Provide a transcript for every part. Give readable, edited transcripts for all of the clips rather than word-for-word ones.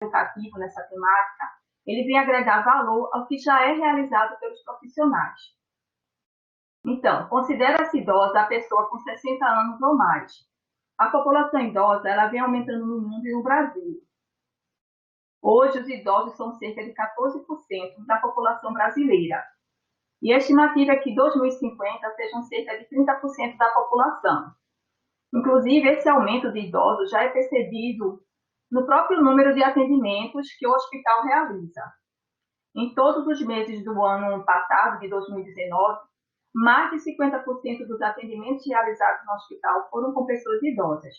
educativo nessa temática, ele vem agregar valor ao que já é realizado pelos profissionais. Então, considera-se idosa a pessoa com 60 anos ou mais. A população idosa ela vem aumentando no mundo e no Brasil. Hoje, os idosos são cerca de 14% da população brasileira. E a estimativa é que em 2050 sejam cerca de 30% da população. Inclusive, esse aumento de idosos já é percebido no próprio número de atendimentos que o hospital realiza. Em todos os meses do ano passado, de 2019, mais de 50% dos atendimentos realizados no hospital foram com pessoas idosas.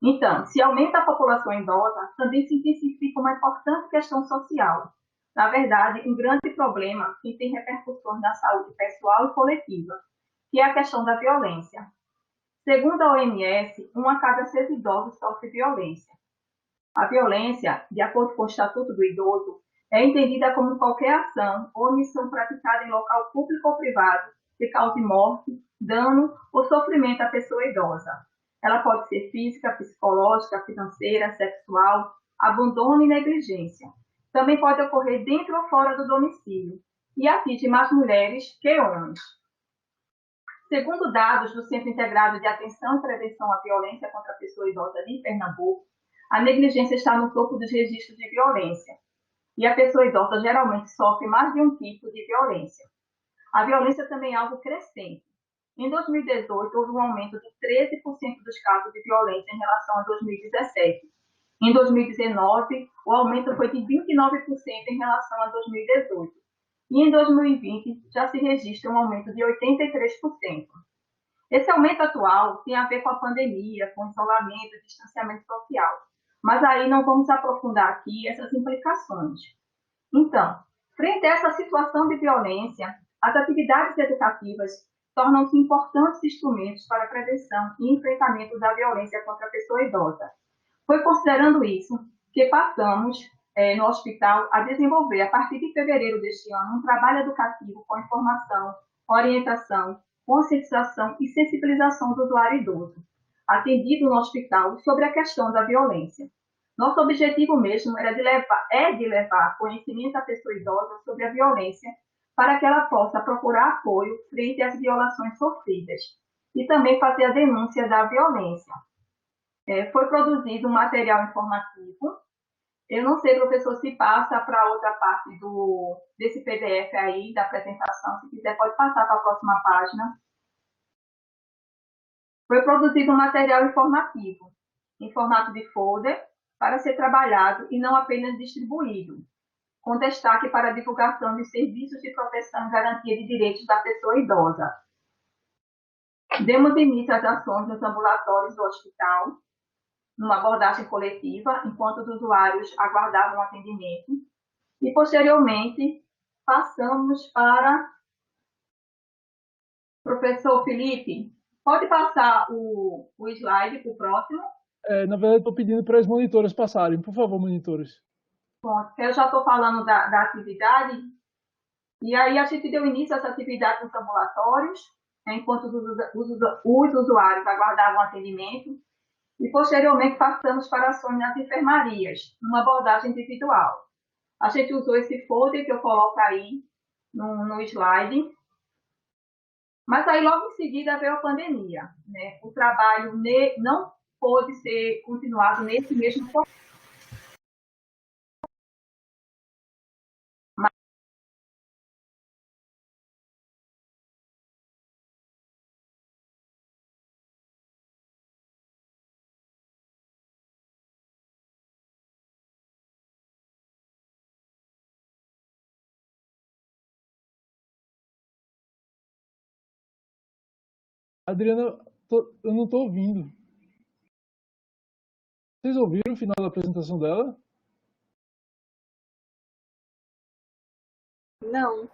Então, se aumenta a população idosa, também se intensifica uma importante questão social. Na verdade, um grande problema que tem repercussões na saúde pessoal e coletiva, que é a questão da violência. Segundo a OMS, 1 a cada 6 idosos sofre violência. A violência, de acordo com o Estatuto do Idoso, é entendida como qualquer ação ou omissão praticada em local público ou privado que cause morte, dano ou sofrimento à pessoa idosa. Ela pode ser física, psicológica, financeira, sexual, abandono e negligência. Também pode ocorrer dentro ou fora do domicílio e atinge mais mulheres que homens. Segundo dados do Centro Integrado de Atenção e Prevenção à Violência contra a Pessoa Idosa de Pernambuco, a negligência está no topo dos registros de violência. E a pessoa idosa geralmente sofre mais de um tipo de violência. A violência também é algo crescente. Em 2018, houve um aumento de 13% dos casos de violência em relação a 2017. Em 2019, o aumento foi de 29% em relação a 2018. E em 2020, já se registra um aumento de 83%. Esse aumento atual tem a ver com a pandemia, com isolamento e distanciamento social. Mas aí não vamos aprofundar aqui essas implicações. Então, frente a essa situação de violência, as atividades educativas tornam-se importantes instrumentos para a prevenção e enfrentamento da violência contra a pessoa idosa. Foi considerando isso que passamos, no hospital, a desenvolver, a partir de fevereiro deste ano, um trabalho educativo com informação, orientação, conscientização e sensibilização do usuário idoso, atendido no hospital sobre a questão da violência. Nosso objetivo mesmo é de levar conhecimento à pessoa idosa sobre a violência para que ela possa procurar apoio frente às violações sofridas e também fazer a denúncia da violência. Foi produzido um material informativo. Eu não sei, professor, se passa para outra parte desse PDF aí, da apresentação. Se quiser, pode passar para a próxima página. Foi produzido um material informativo, em formato de folder, para ser trabalhado e não apenas distribuído, com destaque para a divulgação de serviços de proteção e garantia de direitos da pessoa idosa. Demos início às ações nos ambulatórios do hospital, numa abordagem coletiva, enquanto os usuários aguardavam atendimento, e, posteriormente, passamos para o professor Felipe. Pode passar o slide para o próximo? Na verdade, estou pedindo para as monitoras passarem. Por favor, monitores. Bom, eu já estou falando da atividade, e aí a gente deu início a essa atividade nos ambulatórios, enquanto os usuários aguardavam atendimento, e posteriormente passamos para ações nas enfermarias, numa abordagem individual. A gente usou esse folder que eu coloco aí no slide, mas aí logo em seguida veio a pandemia, né? O trabalho não pôde ser continuado nesse mesmo formato. Adriana, eu não estou ouvindo. Vocês ouviram o final da apresentação dela? Não,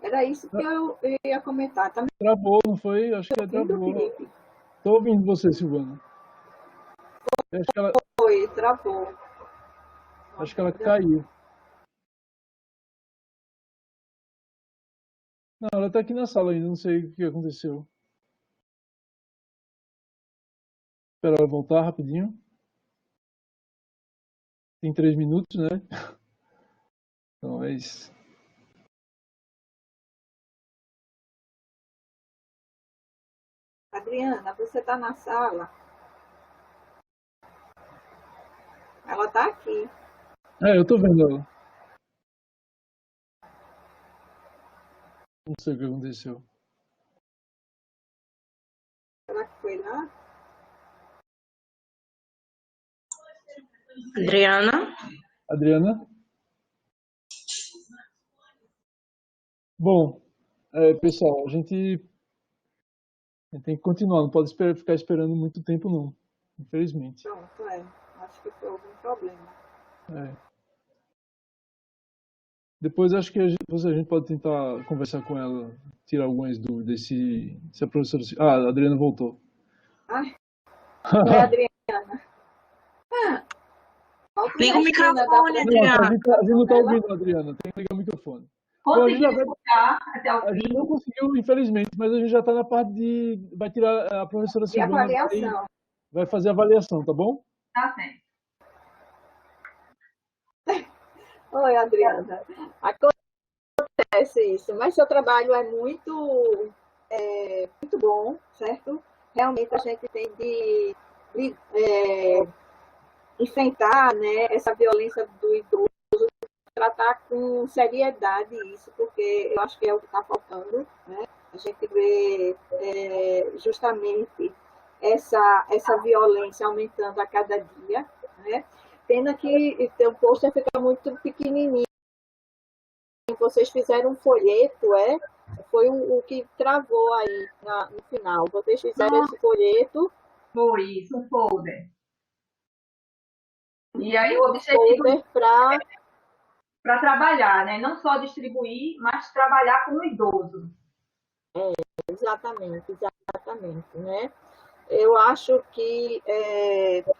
era isso que eu ia comentar. Tá me Travou, não foi? Acho que ouvindo, travou. Felipe? Estou ouvindo você, Silvana. Foi, travou. Acho que ela caiu. Não, ela está aqui na sala ainda, não sei o que aconteceu. Espera ela voltar rapidinho. tem 3 minutos, né? Então é isso. Adriana, você está na sala? Ela está aqui. Eu tô vendo ela. Não sei o que aconteceu. Será que foi lá? Adriana? Adriana? Bom, pessoal, a gente tem que continuar, não pode ficar esperando muito tempo, não. Infelizmente. Pronto, acho que foi algum problema. É. Depois acho que a gente pode tentar conversar com ela, tirar algumas dúvidas se a professora. A Adriana voltou. Ai, não é Adriana. Liga o microfone, Adriana. A gente não está ouvindo a Adriana, tem que ligar o microfone. Bom, a gente não conseguiu, infelizmente, mas a gente já está na parte de. Vai tirar a professora Silvana. Vai fazer a avaliação, tá bom? Tá certo. Oi, Adriana. Acontece isso, mas seu trabalho é muito bom, certo? Realmente a gente tem de enfrentar, né, essa violência do idoso, tratar com seriedade isso, porque eu acho que é o que está faltando, né? A gente vê justamente essa violência aumentando a cada dia, né? Pena que o pôster fica muito pequenininho. Vocês fizeram um folheto, foi o que travou aí no final. Vocês fizeram esse folheto. Foi isso, um folder. E aí o objetivo é para trabalhar, né? Não só distribuir, mas trabalhar com o idoso. Exatamente, né? Eu acho que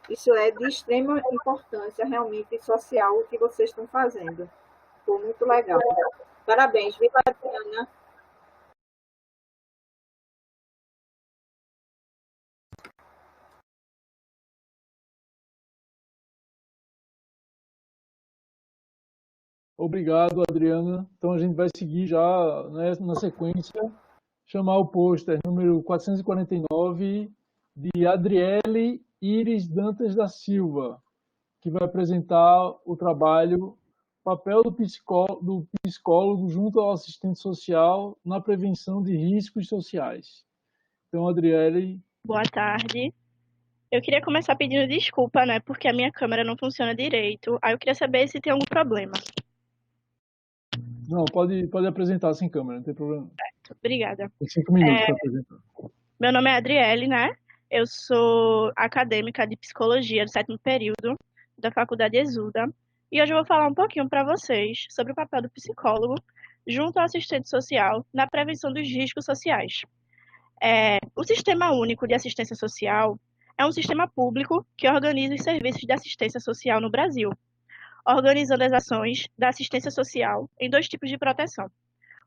isso é de extrema importância realmente social o que vocês estão fazendo. Foi muito legal. Parabéns, viva a Adriana. Obrigado, Adriana. Então a gente vai seguir já, né, na sequência, chamar o pôster número 449 de Adriele Iris Dantas da Silva, que vai apresentar o trabalho Papel do psicólogo junto ao assistente social na prevenção de riscos sociais. Então, Adriele. Boa tarde. Eu queria começar pedindo desculpa, né, porque a minha câmera não funciona direito. Aí eu queria saber se tem algum problema. Não, pode apresentar sem câmera, não tem problema. Certo, obrigada. Tem 5 minutos para apresentar. Meu nome é Adriele, né? Eu sou acadêmica de psicologia do 7º período da Faculdade Exuda. E hoje eu vou falar um pouquinho para vocês sobre o papel do psicólogo junto ao assistente social na prevenção dos riscos sociais. O Sistema Único de Assistência Social é um sistema público que organiza os serviços de assistência social no Brasil, organizando as ações da assistência social em 2 tipos de proteção.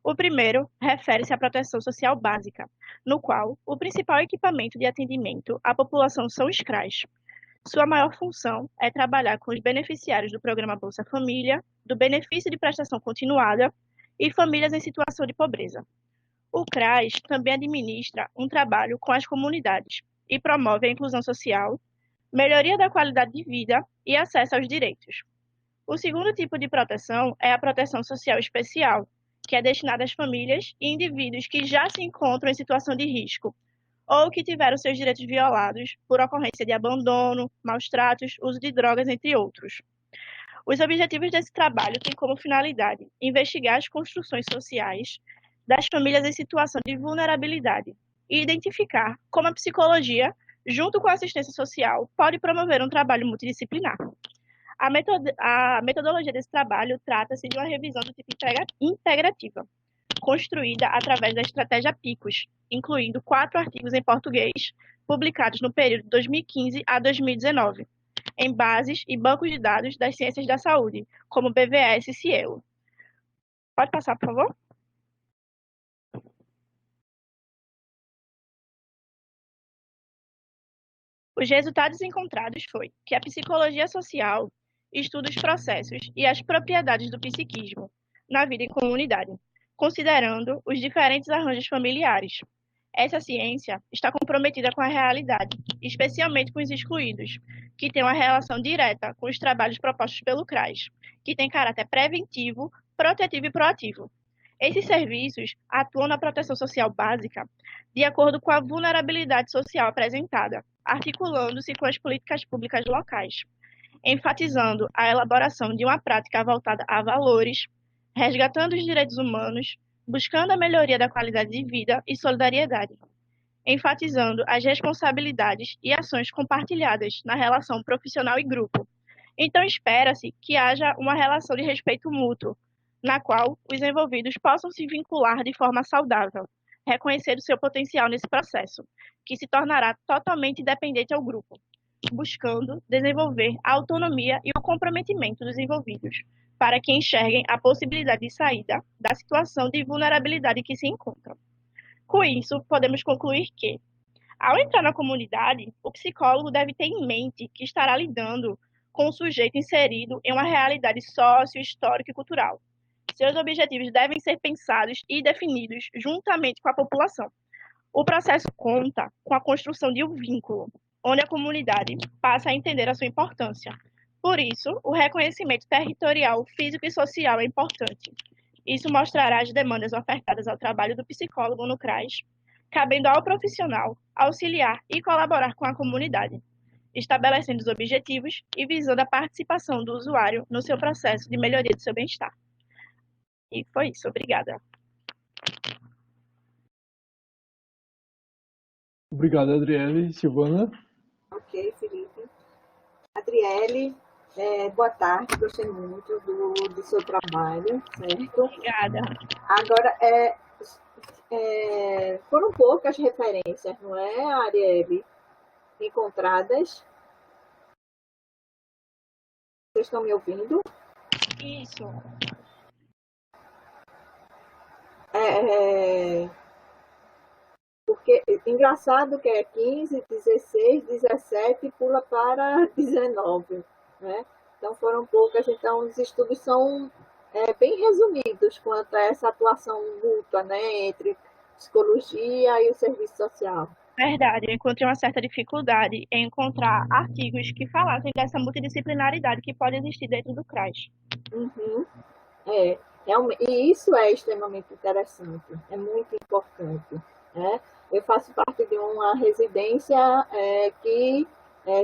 O primeiro refere-se à proteção social básica, no qual o principal equipamento de atendimento à população são os CRAs. Sua maior função é trabalhar com os beneficiários do programa Bolsa Família, do benefício de prestação continuada e famílias em situação de pobreza. O CRAS também administra um trabalho com as comunidades e promove a inclusão social, melhoria da qualidade de vida e acesso aos direitos. O segundo tipo de proteção é a proteção social especial, que é destinada às famílias e indivíduos que já se encontram em situação de risco ou que tiveram seus direitos violados por ocorrência de abandono, maus tratos, uso de drogas, entre outros. Os objetivos desse trabalho têm como finalidade investigar as construções sociais das famílias em situação de vulnerabilidade e identificar como a psicologia, junto com a assistência social, pode promover um trabalho multidisciplinar. A metodologia desse trabalho trata-se de uma revisão do tipo integrativa, construída através da estratégia PICOS, incluindo 4 artigos em português, publicados no período de 2015 a 2019, em bases e bancos de dados das ciências da saúde, como BVS e Cielo. Pode passar, por favor? Os resultados encontrados foi que a psicologia social estuda os processos e as propriedades do psiquismo na vida em comunidade, considerando os diferentes arranjos familiares. Essa ciência está comprometida com a realidade, especialmente com os excluídos, que têm uma relação direta com os trabalhos propostos pelo CRAS, que tem caráter preventivo, protetivo e proativo. Esses serviços atuam na proteção social básica de acordo com a vulnerabilidade social apresentada, articulando-se com as políticas públicas locais, enfatizando a elaboração de uma prática voltada a valores, resgatando os direitos humanos, buscando a melhoria da qualidade de vida e solidariedade, enfatizando as responsabilidades e ações compartilhadas na relação profissional e grupo. Então, espera-se que haja uma relação de respeito mútuo, na qual os envolvidos possam se vincular de forma saudável, reconhecer o seu potencial nesse processo, que se tornará totalmente dependente ao grupo, buscando desenvolver a autonomia e o comprometimento dos envolvidos, para que enxerguem a possibilidade de saída da situação de vulnerabilidade que se encontram. Com isso, podemos concluir que, ao entrar na comunidade, o psicólogo deve ter em mente que estará lidando com o sujeito inserido em uma realidade sócio-histórica e cultural. Seus objetivos devem ser pensados e definidos juntamente com a população. O processo conta com a construção de um vínculo, onde a comunidade passa a entender a sua importância. Por isso, o reconhecimento territorial, físico e social é importante. Isso mostrará as demandas ofertadas ao trabalho do psicólogo no CRAS, cabendo ao profissional auxiliar e colaborar com a comunidade, estabelecendo os objetivos e visando a participação do usuário no seu processo de melhoria do seu bem-estar. E foi isso, obrigada. Obrigado, Adriele. Silvana? Ok, Felipe. Adriele, boa tarde, gostei muito do seu trabalho, certo? Obrigada. Agora, foram poucas referências, não é, Arielle, encontradas? Vocês estão me ouvindo? Isso. Porque engraçado que é 15, 16, 17 pula para 19, né? Então foram poucas, então os estudos são bem resumidos quanto a essa atuação mútua, né, entre psicologia e o serviço social. Verdade, eu encontrei uma certa dificuldade em encontrar artigos que falassem dessa multidisciplinaridade que pode existir dentro do CRAS. Uhum. E isso é extremamente interessante, é muito importante, né? Eu faço parte de uma residência que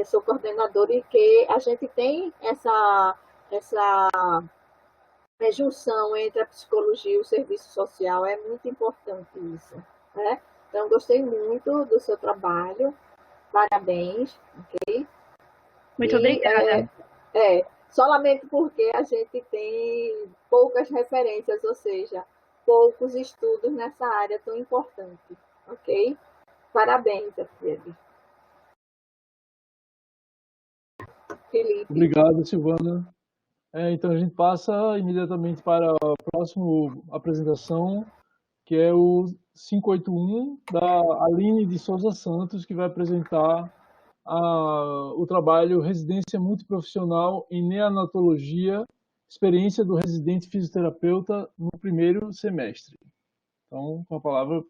sou coordenadora e que a gente tem essa junção entre a psicologia e o serviço social, é muito importante isso, né? Então, gostei muito do seu trabalho, parabéns, ok? Muito obrigada. Solamente porque a gente tem poucas referências, ou seja, poucos estudos nessa área tão importante, ok? Parabéns, Felipe. Obrigado, Silvana. Então a gente passa imediatamente para a próxima apresentação, que é o 581 da Aline de Souza Santos, que vai apresentar o trabalho Residência Multiprofissional em Neonatologia, experiência do residente fisioterapeuta no primeiro semestre. Então, com a palavra,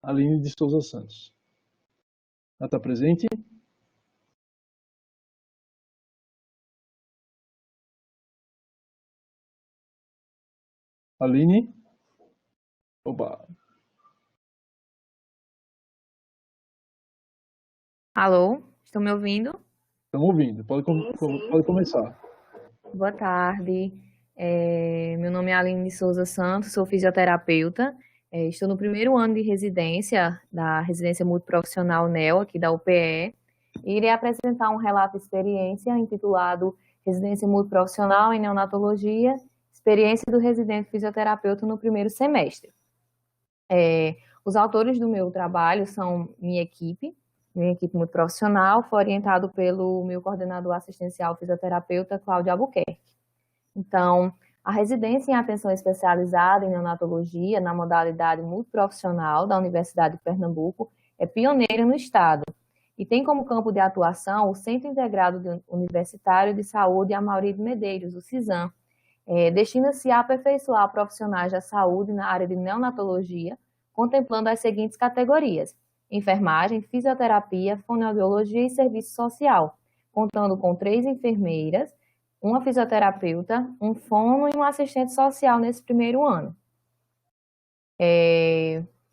Aline de Souza Santos. Ela está presente? Aline? Opa! Alô, estão me ouvindo? Estão ouvindo, pode começar. Boa tarde, meu nome é Aline de Souza Santos, sou fisioterapeuta, estou no primeiro ano de residência da Residência Multiprofissional NEO, aqui da UPE, e irei apresentar um relato de experiência intitulado Residência Multiprofissional em Neonatologia, experiência do residente fisioterapeuta no primeiro semestre. Os autores do meu trabalho são minha equipe muito profissional, foi orientado pelo meu coordenador assistencial fisioterapeuta, Cláudio Albuquerque. Então, a residência em atenção especializada em neonatologia, na modalidade multiprofissional da Universidade de Pernambuco, é pioneira no estado e tem como campo de atuação o Centro Integrado Universitário de Saúde Amaury de Medeiros, o CISAM. Destina-se a aperfeiçoar profissionais da saúde na área de neonatologia, contemplando as seguintes categorias: enfermagem, fisioterapia, fonoaudiologia e serviço social, contando com 3 enfermeiras, uma fisioterapeuta, um fono e um assistente social nesse primeiro ano.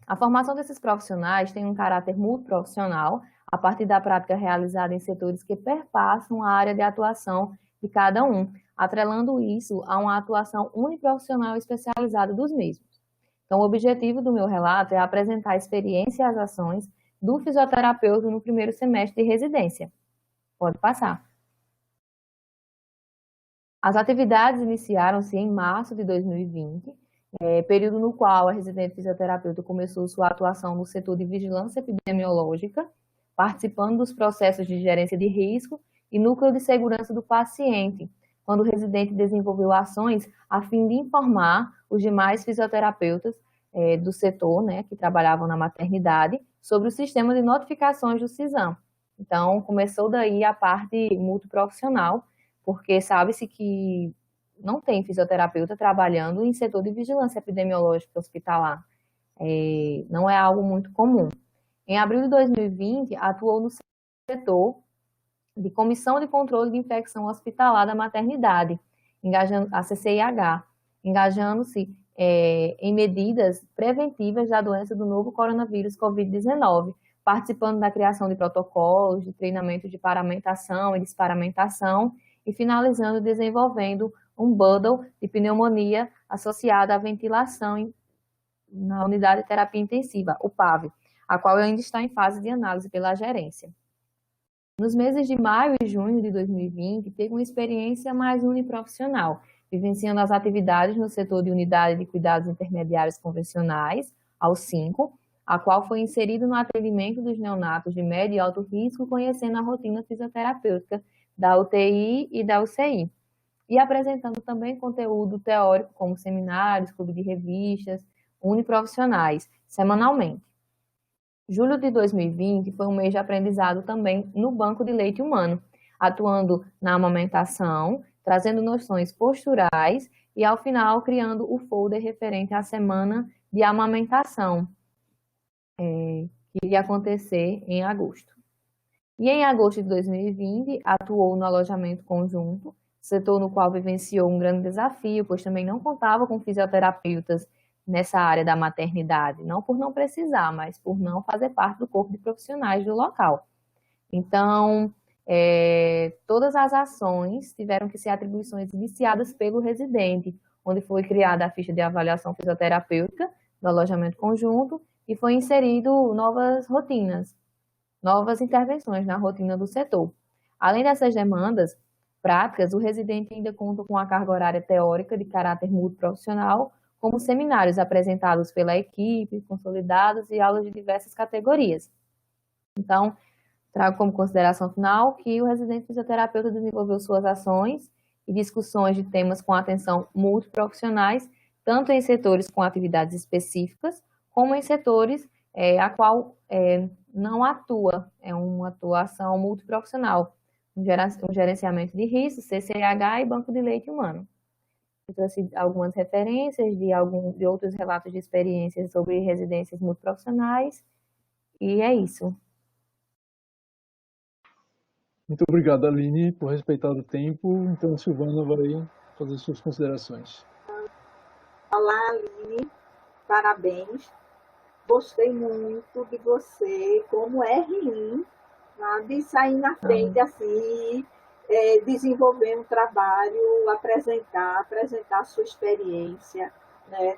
A formação desses profissionais tem um caráter multiprofissional, a partir da prática realizada em setores que perpassam a área de atuação de cada um, atrelando isso a uma atuação uniprofissional especializada dos mesmos. Então, o objetivo do meu relato é apresentar a experiência e as ações do fisioterapeuta no primeiro semestre de residência. Pode passar. As atividades iniciaram-se em março de 2020, período no qual a residente fisioterapeuta começou sua atuação no setor de vigilância epidemiológica, participando dos processos de gerência de risco e núcleo de segurança do paciente, quando o residente desenvolveu ações a fim de informar os demais fisioterapeutas do setor, né, que trabalhavam na maternidade, sobre o sistema de notificações do CISAM. Então, começou daí a parte multiprofissional, porque sabe-se que não tem fisioterapeuta trabalhando em setor de vigilância epidemiológica hospitalar. Não é algo muito comum. Em abril de 2020, atuou no setor de Comissão de Controle de Infecção Hospitalar da Maternidade, a CCIH, engajando-se em medidas preventivas da doença do novo coronavírus Covid-19, participando da criação de protocolos, de treinamento de paramentação e desparamentação, e finalizando desenvolvendo um bundle de pneumonia associada à ventilação na unidade de terapia intensiva, o PAV, a qual ainda está em fase de análise pela gerência. Nos meses de maio e junho de 2020, teve uma experiência mais uniprofissional, vivenciando as atividades no setor de unidade de cuidados intermediários convencionais, aos 5, a qual foi inserido no atendimento dos neonatos de médio e alto risco, conhecendo a rotina fisioterapêutica da UTI e da UCI, e apresentando também conteúdo teórico, como seminários, clube de revistas, uniprofissionais, semanalmente. Julho de 2020 foi um mês de aprendizado também no banco de leite humano, atuando na amamentação, trazendo noções posturais e, ao final, criando o folder referente à semana de amamentação, que iria acontecer em agosto. E em agosto de 2020, atuou no alojamento conjunto, setor no qual vivenciou um grande desafio, pois também não contava com fisioterapeutas nessa área da maternidade, não por não precisar, mas por não fazer parte do corpo de profissionais do local. Então, todas as ações tiveram que ser atribuições iniciadas pelo residente, onde foi criada a ficha de avaliação fisioterapêutica do alojamento conjunto e foi inserido novas rotinas, novas intervenções na rotina do setor. Além dessas demandas práticas, o residente ainda conta com a carga horária teórica de caráter multiprofissional, como seminários apresentados pela equipe, consolidados e aulas de diversas categorias. Então, trago como consideração final que o residente fisioterapeuta desenvolveu suas ações e discussões de temas com atenção multiprofissionais, tanto em setores com atividades específicas, como em setores a qual não atua, é uma atuação multiprofissional, um gerenciamento de risco, CCH e banco de leite humano. Eu trouxe algumas referências de outros relatos de experiências sobre residências multiprofissionais, e é isso. Muito obrigado, Aline, por respeitar o tempo. Então, a Silvana vai fazer suas considerações. Olá, Aline, parabéns. Gostei muito de você, como R1, sabe? Sair na frente assim, desenvolver um trabalho, apresentar a sua experiência, né,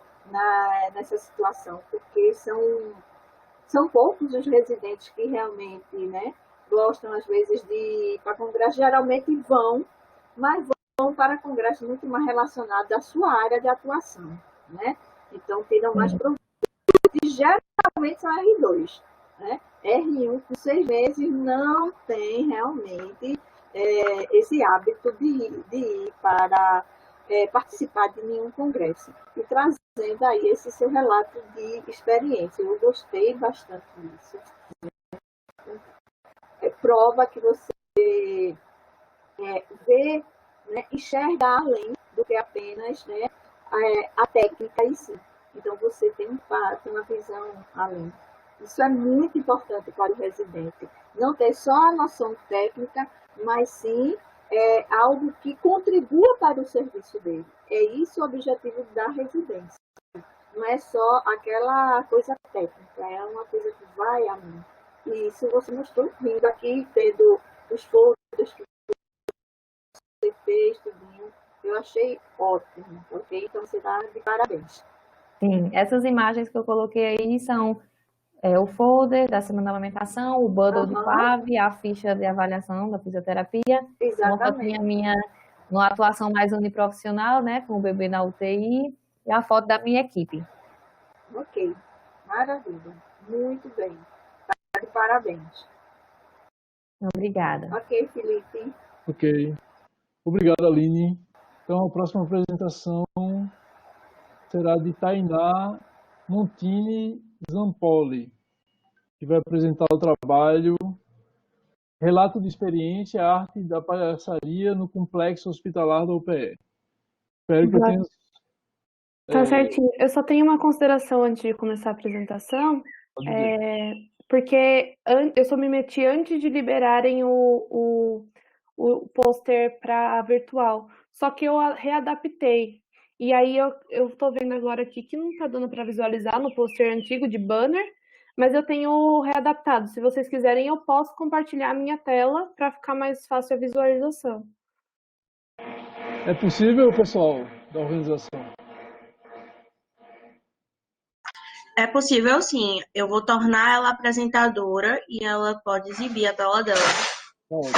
nessa situação, porque são poucos os residentes que realmente, né, gostam, às vezes, de ir para congresso, geralmente vão, mas vão para congresso muito mais relacionado à sua área de atuação, né? Então, tiram mais proveito. E geralmente são R2, né? R1 com 6 meses não tem realmente esse hábito de ir para participar de nenhum congresso. E trazendo aí esse seu relato de experiência, eu gostei bastante disso. prova que você vê, né, enxerga além do que apenas, né, a técnica em si. Então, você tem uma visão além. Isso é muito importante para o residente. Não ter só a noção técnica, mas sim algo que contribua para o serviço dele. É isso o objetivo da residência. Não é só aquela coisa técnica, é uma coisa que vai além. E isso você mostrou vindo aqui, tendo os folders que você fez, tudinho. Eu achei ótimo, ok? Então você está de parabéns. Sim, essas imagens que eu coloquei aí são o folder da semana da amamentação, o bundle de PAV, a ficha de avaliação da fisioterapia, uma fotinha minha numa atuação mais uniprofissional, né, com o bebê na UTI, e a foto da minha equipe. Ok, maravilha, muito bem, parabéns. Obrigada. Ok, Felipe. Ok, obrigado, Aline. Então, a próxima apresentação será de Tainá Montini Zampoli, que vai apresentar o trabalho Relato de Experiência, Arte da Palhaçaria no Complexo Hospitalar da UPE. Espero que eu tenha... Tá certinho. Eu só tenho uma consideração antes de começar a apresentação, porque eu só me meti antes de liberarem o pôster para virtual, só que eu readaptei. E aí eu tô vendo agora aqui que não tá dando para visualizar no pôster antigo de banner, mas eu tenho readaptado. Se vocês quiserem, eu posso compartilhar a minha tela para ficar mais fácil a visualização. É possível, pessoal, da organização? É possível, sim. Eu vou tornar ela apresentadora e ela pode exibir a tela dela. Ótimo.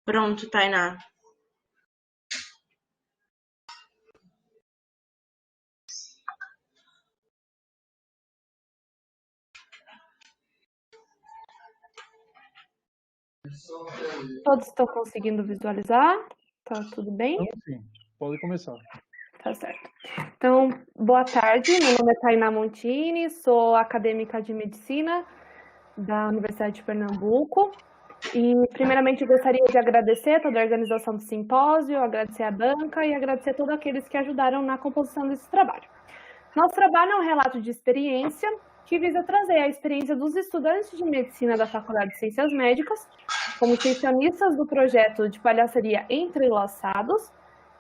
Pronto, Tainá. Todos estão conseguindo visualizar? Tá tudo bem? Sim, pode começar. Tá certo. Então, boa tarde. Meu nome é Tainá Montini, sou acadêmica de medicina da Universidade de Pernambuco. E, primeiramente, gostaria de agradecer toda a organização do simpósio, agradecer a banca e agradecer a todos aqueles que ajudaram na composição desse trabalho. Nosso trabalho é um relato de experiência que visa trazer a experiência dos estudantes de medicina da Faculdade de Ciências Médicas, como extensionistas do projeto de palhaçaria Entrelaçados,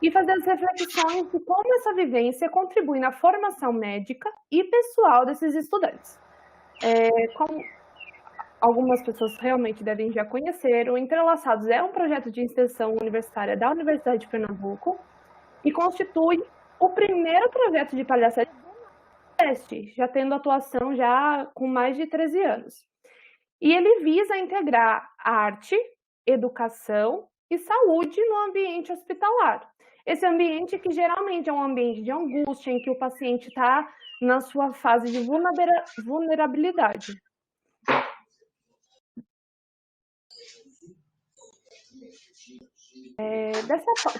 e fazer as reflexões de como essa vivência contribui na formação médica e pessoal desses estudantes. Como algumas pessoas realmente devem já conhecer, o Entrelaçados é um projeto de extensão universitária da Universidade de Pernambuco e constitui o primeiro projeto de palhaçaria do Nordeste, já tendo atuação já com mais de 13 anos. E ele visa integrar arte, educação e saúde no ambiente hospitalar. Esse ambiente que geralmente é um ambiente de angústia, em que o paciente está na sua fase de vulnerabilidade.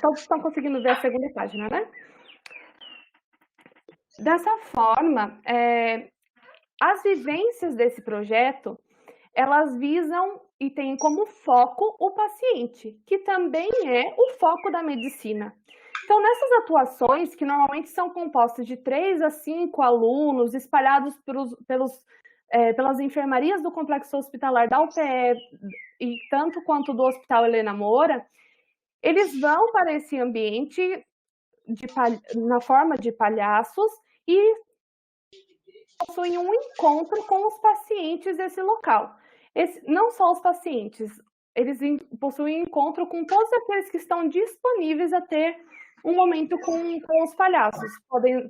Todos estão conseguindo ver a segunda página, né? Dessa forma, as vivências desse projeto, elas visam e têm como foco o paciente, que também é o foco da medicina. Então, nessas atuações, que normalmente são compostas de 3 a 5 alunos espalhados pelas enfermarias do complexo hospitalar da UPE, e tanto quanto do Hospital Helena Moura, eles vão para esse ambiente na forma de palhaços e possuem um encontro com os pacientes desse local. Não só os pacientes, eles possuem encontro com todos aqueles que estão disponíveis a ter um momento com os palhaços,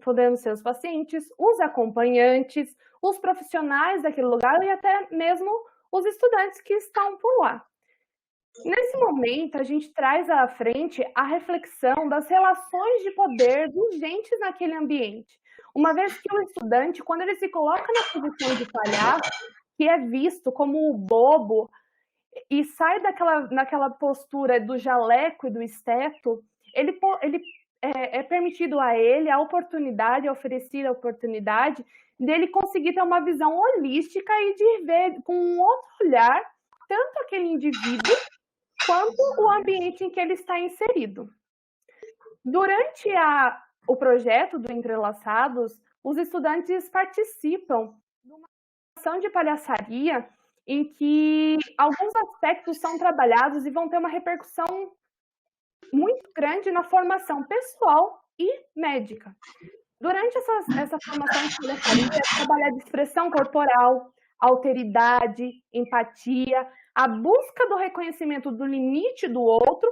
podendo ser os pacientes, os acompanhantes, os profissionais daquele lugar e até mesmo os estudantes que estão por lá. Nesse momento, a gente traz à frente a reflexão das relações de poder vigentes naquele ambiente. Uma vez que o estudante, quando ele se coloca na posição de palhaço, que é visto como o bobo, e sai naquela postura do jaleco e do esteto, ele é permitido a ele a oportunidade, oferecida a oportunidade dele conseguir ter uma visão holística e de ver com um outro olhar tanto aquele indivíduo quanto o ambiente em que ele está inserido. Durante o projeto do Entrelaçados, os estudantes participam de uma ação de palhaçaria em que alguns aspectos são trabalhados e vão ter uma repercussão muito grande na formação pessoal e médica. Durante essa formação de palhaçaria, trabalhar de expressão corporal, alteridade, empatia, a busca do reconhecimento do limite do outro,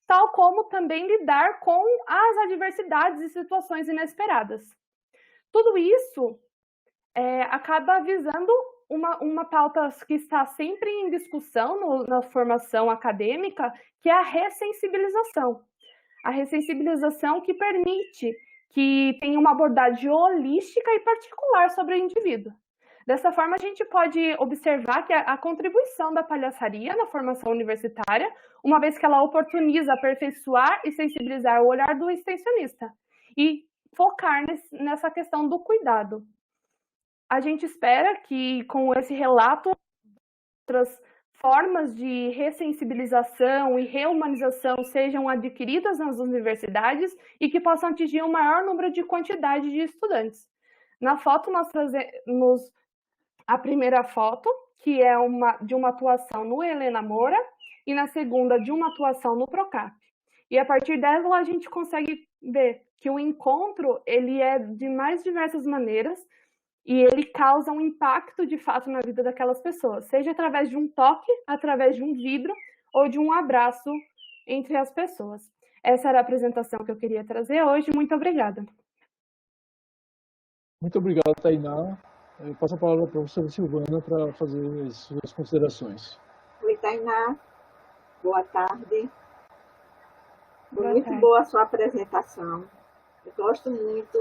tal como também lidar com as adversidades e situações inesperadas. Tudo isso acaba visando uma pauta que está sempre em discussão na formação acadêmica, que é a ressensibilização. A ressensibilização que permite que tenha uma abordagem holística e particular sobre o indivíduo. Dessa forma, a gente pode observar que a contribuição da palhaçaria na formação universitária, uma vez que ela oportuniza aperfeiçoar e sensibilizar o olhar do extensionista e focar nessa questão do cuidado. A gente espera que, com esse relato, outras formas de ressensibilização e reumanização sejam adquiridas nas universidades e que possam atingir um maior número de quantidade de estudantes. Na foto, nós trazemos a primeira foto, que é de uma atuação no Helena Moura, e na segunda, de uma atuação no Procap. E a partir dela, a gente consegue ver que o encontro ele é de mais diversas maneiras, e ele causa um impacto, de fato, na vida daquelas pessoas, seja através de um toque, através de um vidro ou de um abraço entre as pessoas. Essa era a apresentação que eu queria trazer hoje. Muito obrigada. Muito obrigado, Tainá. Eu passo a palavra para a professora Silvana para fazer as suas considerações. Oi, Tainá. Boa tarde. Boa Boa a sua apresentação. Eu gosto muito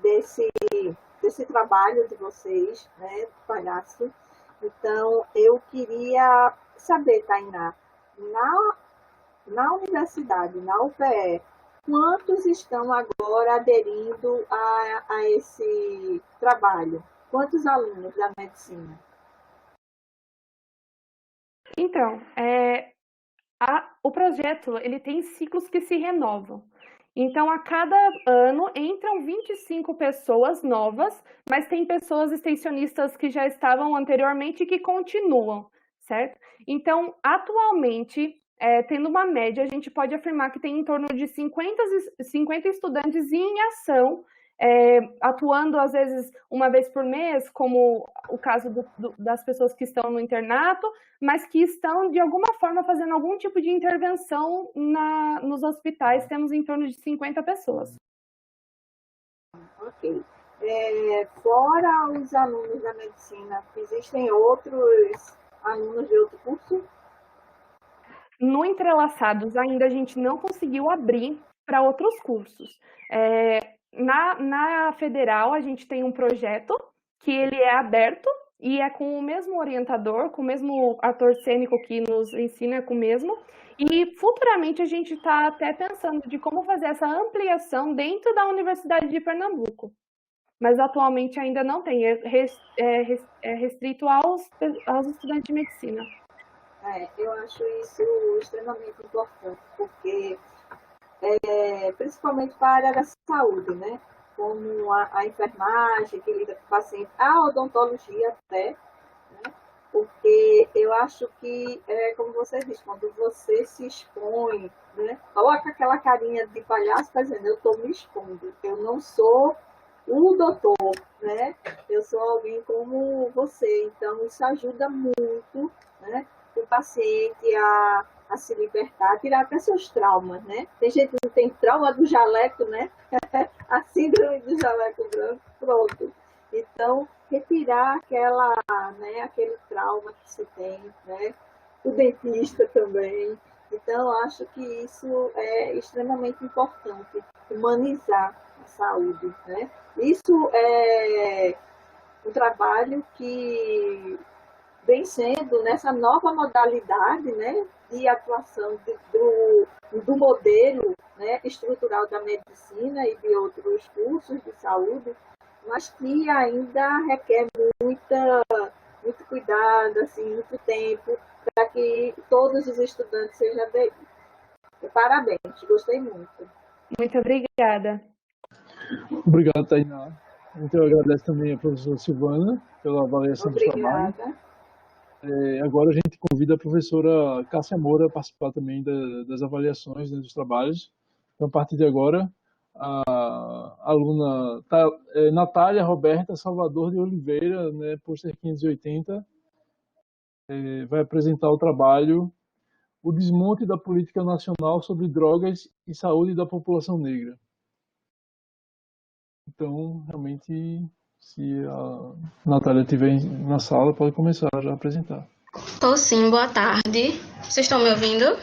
desse trabalho de vocês, né, do palhaço. Então, eu queria saber, Tainá, na universidade, na UPE, quantos estão agora aderindo a esse trabalho? Quantos alunos da medicina? Então, o projeto ele tem ciclos que se renovam. Então, a cada ano entram 25 pessoas novas, mas tem pessoas extensionistas que já estavam anteriormente e que continuam, certo? Então, atualmente, tendo uma média, a gente pode afirmar que tem em torno de 50 estudantes em ação, atuando às vezes uma vez por mês, como o caso das pessoas que estão no internato, mas que estão de alguma forma fazendo algum tipo de intervenção nos hospitais. Temos em torno de 50 pessoas. Ok. Fora os alunos da medicina, existem outros alunos de outro curso? No Entrelaçados, ainda a gente não conseguiu abrir para outros cursos. Na Federal, a gente tem um projeto que ele é aberto e é com o mesmo orientador, com o mesmo ator cênico que nos ensina, com o mesmo. E futuramente a gente está até pensando de como fazer essa ampliação dentro da Universidade de Pernambuco. Mas atualmente ainda não tem, é restrito aos estudantes de medicina. Eu acho isso extremamente importante, porque principalmente para a área da saúde, né? Como a enfermagem que lida com o paciente, a odontologia até, né? Porque eu acho que, como você diz, quando você se expõe, né? Coloca aquela carinha de palhaço, está dizendo, eu estou me expondo, eu não sou o doutor, né? Eu sou alguém como você, então isso ajuda muito, né? O paciente a se libertar, tirar até seus traumas, né? Tem gente que não tem trauma do jaleco, né? A síndrome do jaleco branco, pronto. Então, retirar aquele trauma que se tem, né? O dentista também. Então, acho que isso é extremamente importante, humanizar a saúde, né? Isso é um trabalho que vencendo nessa nova modalidade, né, de atuação do modelo, né, estrutural da medicina e de outros cursos de saúde, mas que ainda requer muito cuidado, assim, muito tempo, para que todos os estudantes sejam aderidos. Parabéns, gostei muito. Muito obrigada. Obrigado, Tainá. Então, eu agradeço também a professora Silvana pela avaliação dos trabalhos. Obrigada. Agora a gente convida a professora Cássia Moura a participar também das avaliações, né, dos trabalhos. Então, a partir de agora, a aluna Natália Roberta Salvador de Oliveira, né, pôster 580, vai apresentar o trabalho O Desmonte da Política Nacional sobre Drogas e Saúde da População Negra. Então, realmente, se a Natália estiver na sala, pode começar já a apresentar. Estou sim, boa tarde. Vocês estão me ouvindo?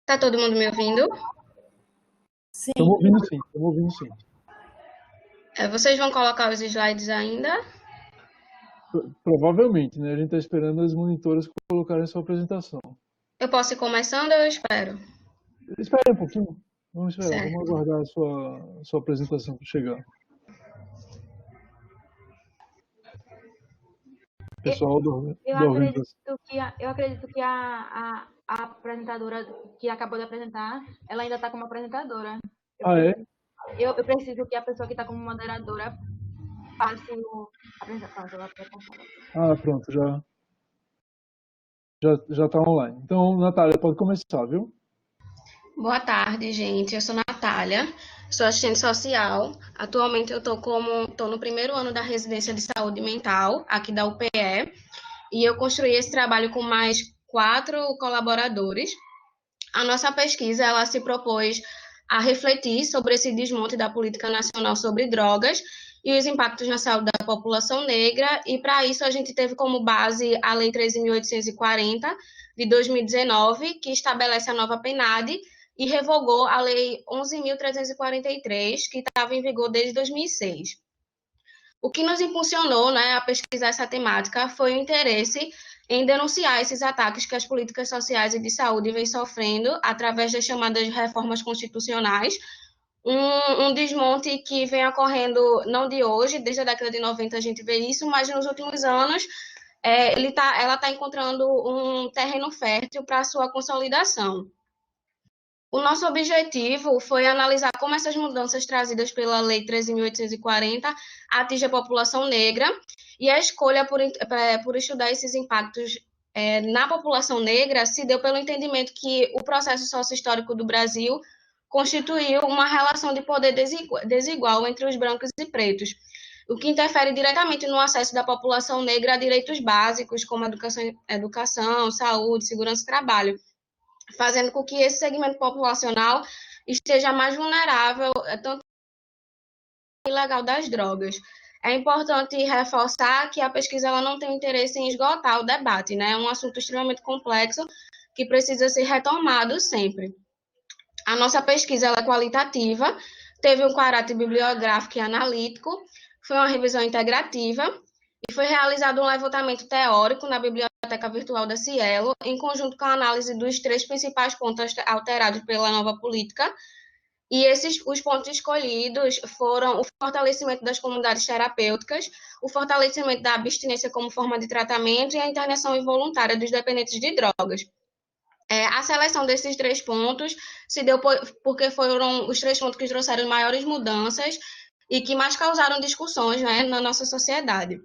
Tá todo mundo me ouvindo? Sim. Estamos ouvindo sim. Vocês vão colocar os slides ainda? Provavelmente, né? A gente está esperando as monitoras colocarem a sua apresentação. Eu posso ir começando ou eu espero? Espere um pouquinho. Vamos esperar, Certo. vamos aguardar a sua apresentação para chegar. Pessoal Eu acredito que a apresentadora que acabou de apresentar, ela ainda está como apresentadora. Eu preciso que a pessoa que está como moderadora passe a apresentação. Pronto, já está online. Então, Natália, pode começar, viu? Boa tarde, gente. Eu sou Natália, sou assistente social. Atualmente eu estou no primeiro ano da residência de saúde mental, aqui da UPE, e eu construí esse trabalho com mais 4 colaboradores. A nossa pesquisa, ela se propôs a refletir sobre esse desmonte da política nacional sobre drogas e os impactos na saúde da população negra, e para isso a gente teve como base a Lei 13.840, de 2019, que estabelece a nova PNAD, e revogou a Lei 11.343, que estava em vigor desde 2006. O que nos impulsionou, né, a pesquisar essa temática foi o interesse em denunciar esses ataques que as políticas sociais e de saúde vêm sofrendo através das chamadas reformas constitucionais, um desmonte que vem ocorrendo não de hoje, desde a década de 90 a gente vê isso, mas nos últimos anos ela está encontrando um terreno fértil para a sua consolidação. O nosso objetivo foi analisar como essas mudanças trazidas pela Lei 13.840 atingem a população negra, e a escolha por estudar esses impactos na população negra se deu pelo entendimento que o processo sócio-histórico do Brasil constituiu uma relação de poder desigual entre os brancos e pretos, o que interfere diretamente no acesso da população negra a direitos básicos como educação, saúde, segurança e trabalho, fazendo com que esse segmento populacional esteja mais vulnerável tanto ao ilegal das drogas. É importante reforçar que a pesquisa ela não tem interesse em esgotar o debate, né? É um assunto extremamente complexo que precisa ser retomado sempre. A nossa pesquisa ela é qualitativa, teve um caráter bibliográfico e analítico, foi uma revisão integrativa e foi realizado um levantamento teórico na Biblioteca Virtual da Cielo, em conjunto com a análise dos 3 principais pontos alterados pela nova política. E os pontos escolhidos foram o fortalecimento das comunidades terapêuticas, o fortalecimento da abstinência como forma de tratamento e a internação involuntária dos dependentes de drogas. A seleção desses 3 pontos se deu porque foram os 3 pontos que trouxeram maiores mudanças e que mais causaram discussões, né, na nossa sociedade.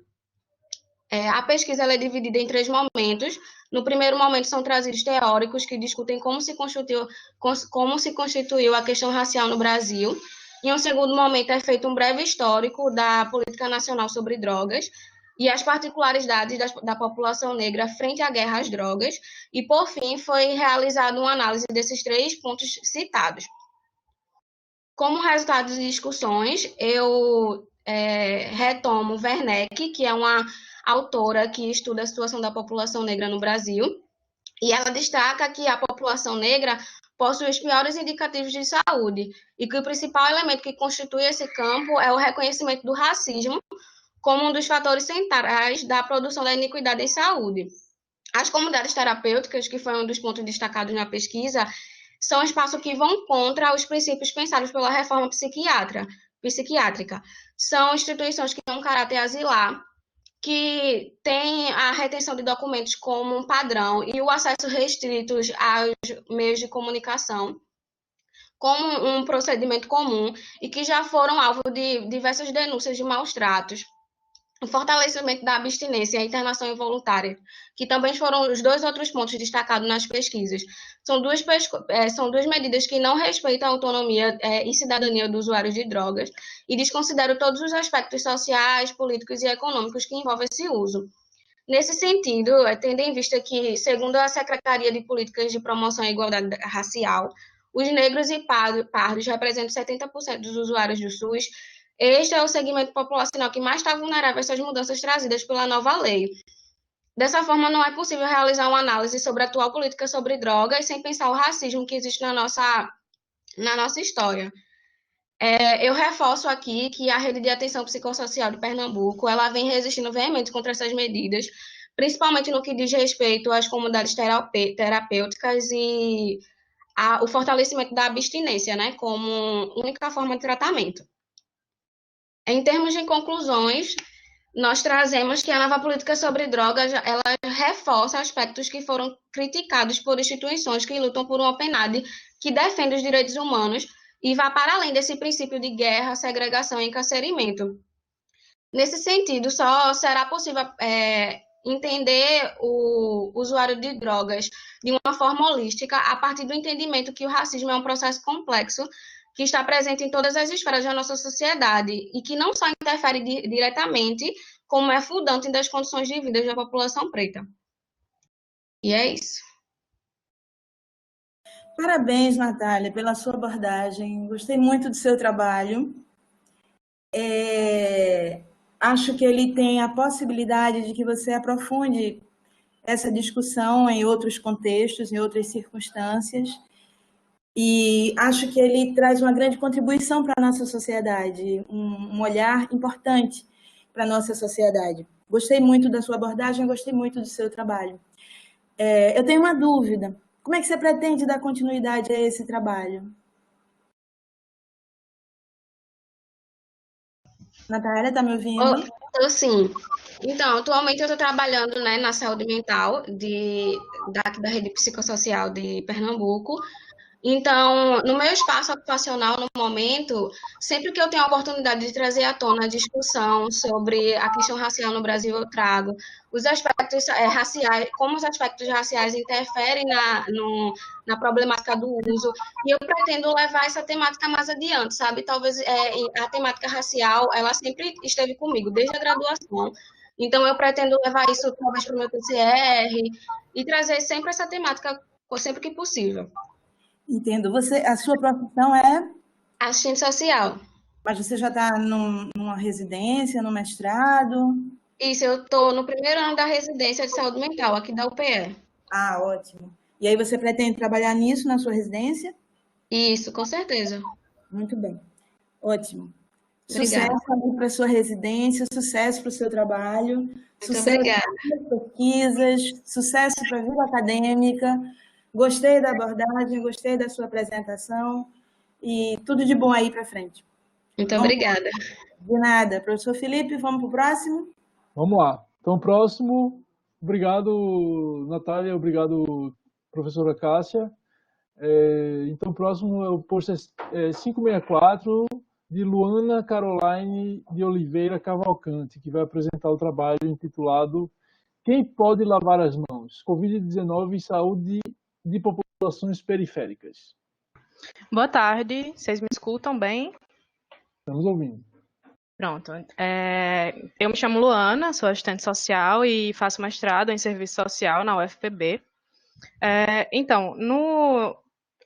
A pesquisa ela é dividida em 3 momentos. No primeiro momento são trazidos teóricos que discutem como se constituiu a questão racial no Brasil. Em um segundo momento é feito um breve histórico da política nacional sobre drogas e as particularidades da população negra frente à guerra às drogas. E, por fim, foi realizada uma análise desses 3 pontos citados. Como resultado de discussões, eu retomo Werneck, que é uma autora que estuda a situação da população negra no Brasil, e ela destaca que a população negra possui os piores indicativos de saúde e que o principal elemento que constitui esse campo é o reconhecimento do racismo como um dos fatores centrais da produção da iniquidade em saúde. As comunidades terapêuticas, que foi um dos pontos destacados na pesquisa, são espaços que vão contra os princípios pensados pela reforma psiquiátrica. São instituições que têm um caráter asilar, que têm a retenção de documentos como um padrão e o acesso restrito aos meios de comunicação como um procedimento comum e que já foram alvo de diversas denúncias de maus tratos. O fortalecimento da abstinência e a internação involuntária, que também foram os dois outros pontos destacados nas pesquisas. São duas medidas que não respeitam a autonomia e cidadania do usuário de drogas e desconsideram todos os aspectos sociais, políticos e econômicos que envolvem esse uso. Nesse sentido, tendo em vista que, segundo a Secretaria de Políticas de Promoção à Igualdade Racial, os negros e pardos representam 70% dos usuários do SUS. Este é o segmento populacional que mais está vulnerável a essas mudanças trazidas pela nova lei. Dessa forma, não é possível realizar uma análise sobre a atual política sobre drogas sem pensar o racismo que existe na nossa história. Eu reforço aqui que a Rede de Atenção Psicossocial de Pernambuco ela vem resistindo veemente contra essas medidas, principalmente no que diz respeito às comunidades terapêuticas e o fortalecimento da abstinência, né, como única forma de tratamento. Em termos de conclusões, nós trazemos que a nova política sobre drogas ela reforça aspectos que foram criticados por instituições que lutam por um Open Ed que defende os direitos humanos e vai para além desse princípio de guerra, segregação e encarceramento. Nesse sentido, só será possível entender o usuário de drogas de uma forma holística a partir do entendimento que o racismo é um processo complexo que está presente em todas as esferas da nossa sociedade e que não só interfere diretamente, como é fundante das condições de vida da população preta. E é isso. Parabéns, Natália, pela sua abordagem. Gostei muito do seu trabalho. Acho que ele tem a possibilidade de que você aprofunde essa discussão em outros contextos, em outras circunstâncias. E acho que ele traz uma grande contribuição para a nossa sociedade, um olhar importante para a nossa sociedade. Gostei muito da sua abordagem, gostei muito do seu trabalho. Eu tenho uma dúvida. Como é que você pretende dar continuidade a esse trabalho? Natália, está me ouvindo? Estou sim. Então, atualmente eu estou trabalhando, né, na saúde mental da Rede Psicossocial de Pernambuco. Então, no meu espaço ocupacional, no momento, sempre que eu tenho a oportunidade de trazer à tona a discussão sobre a questão racial no Brasil, eu trago os aspectos raciais, como os aspectos raciais interferem na problemática do uso, e eu pretendo levar essa temática mais adiante, sabe? Talvez a temática racial, ela sempre esteve comigo, desde a graduação. Então, eu pretendo levar isso talvez para o meu PCR e trazer sempre essa temática, sempre que possível. Entendo. A sua profissão é? Assistente social. Mas você já está numa residência, no mestrado? Isso, eu estou no primeiro ano da residência de saúde mental, aqui da UPE. Ah, ótimo. E aí você pretende trabalhar nisso na sua residência? Isso, com certeza. Muito bem. Ótimo. Obrigada. Sucesso para a sua residência, sucesso para o seu trabalho, Muito sucesso obrigada. para as pesquisas, sucesso para a vida acadêmica. Gostei da abordagem, gostei da sua apresentação e tudo de bom aí para frente. Muito obrigada. De nada. Professor Felipe, vamos para o próximo? Vamos lá. Então, próximo. Obrigado, Natália. Obrigado, professora Cássia. Então, o próximo é o pôster 564, de Luana Caroline de Oliveira Cavalcante, que vai apresentar o trabalho intitulado Quem pode lavar as mãos? Covid-19 e saúde de populações periféricas. Boa tarde, vocês me escutam bem? Estamos ouvindo. Pronto. Eu me chamo Luana, sou assistente social e faço mestrado em serviço social na UFPB. Então,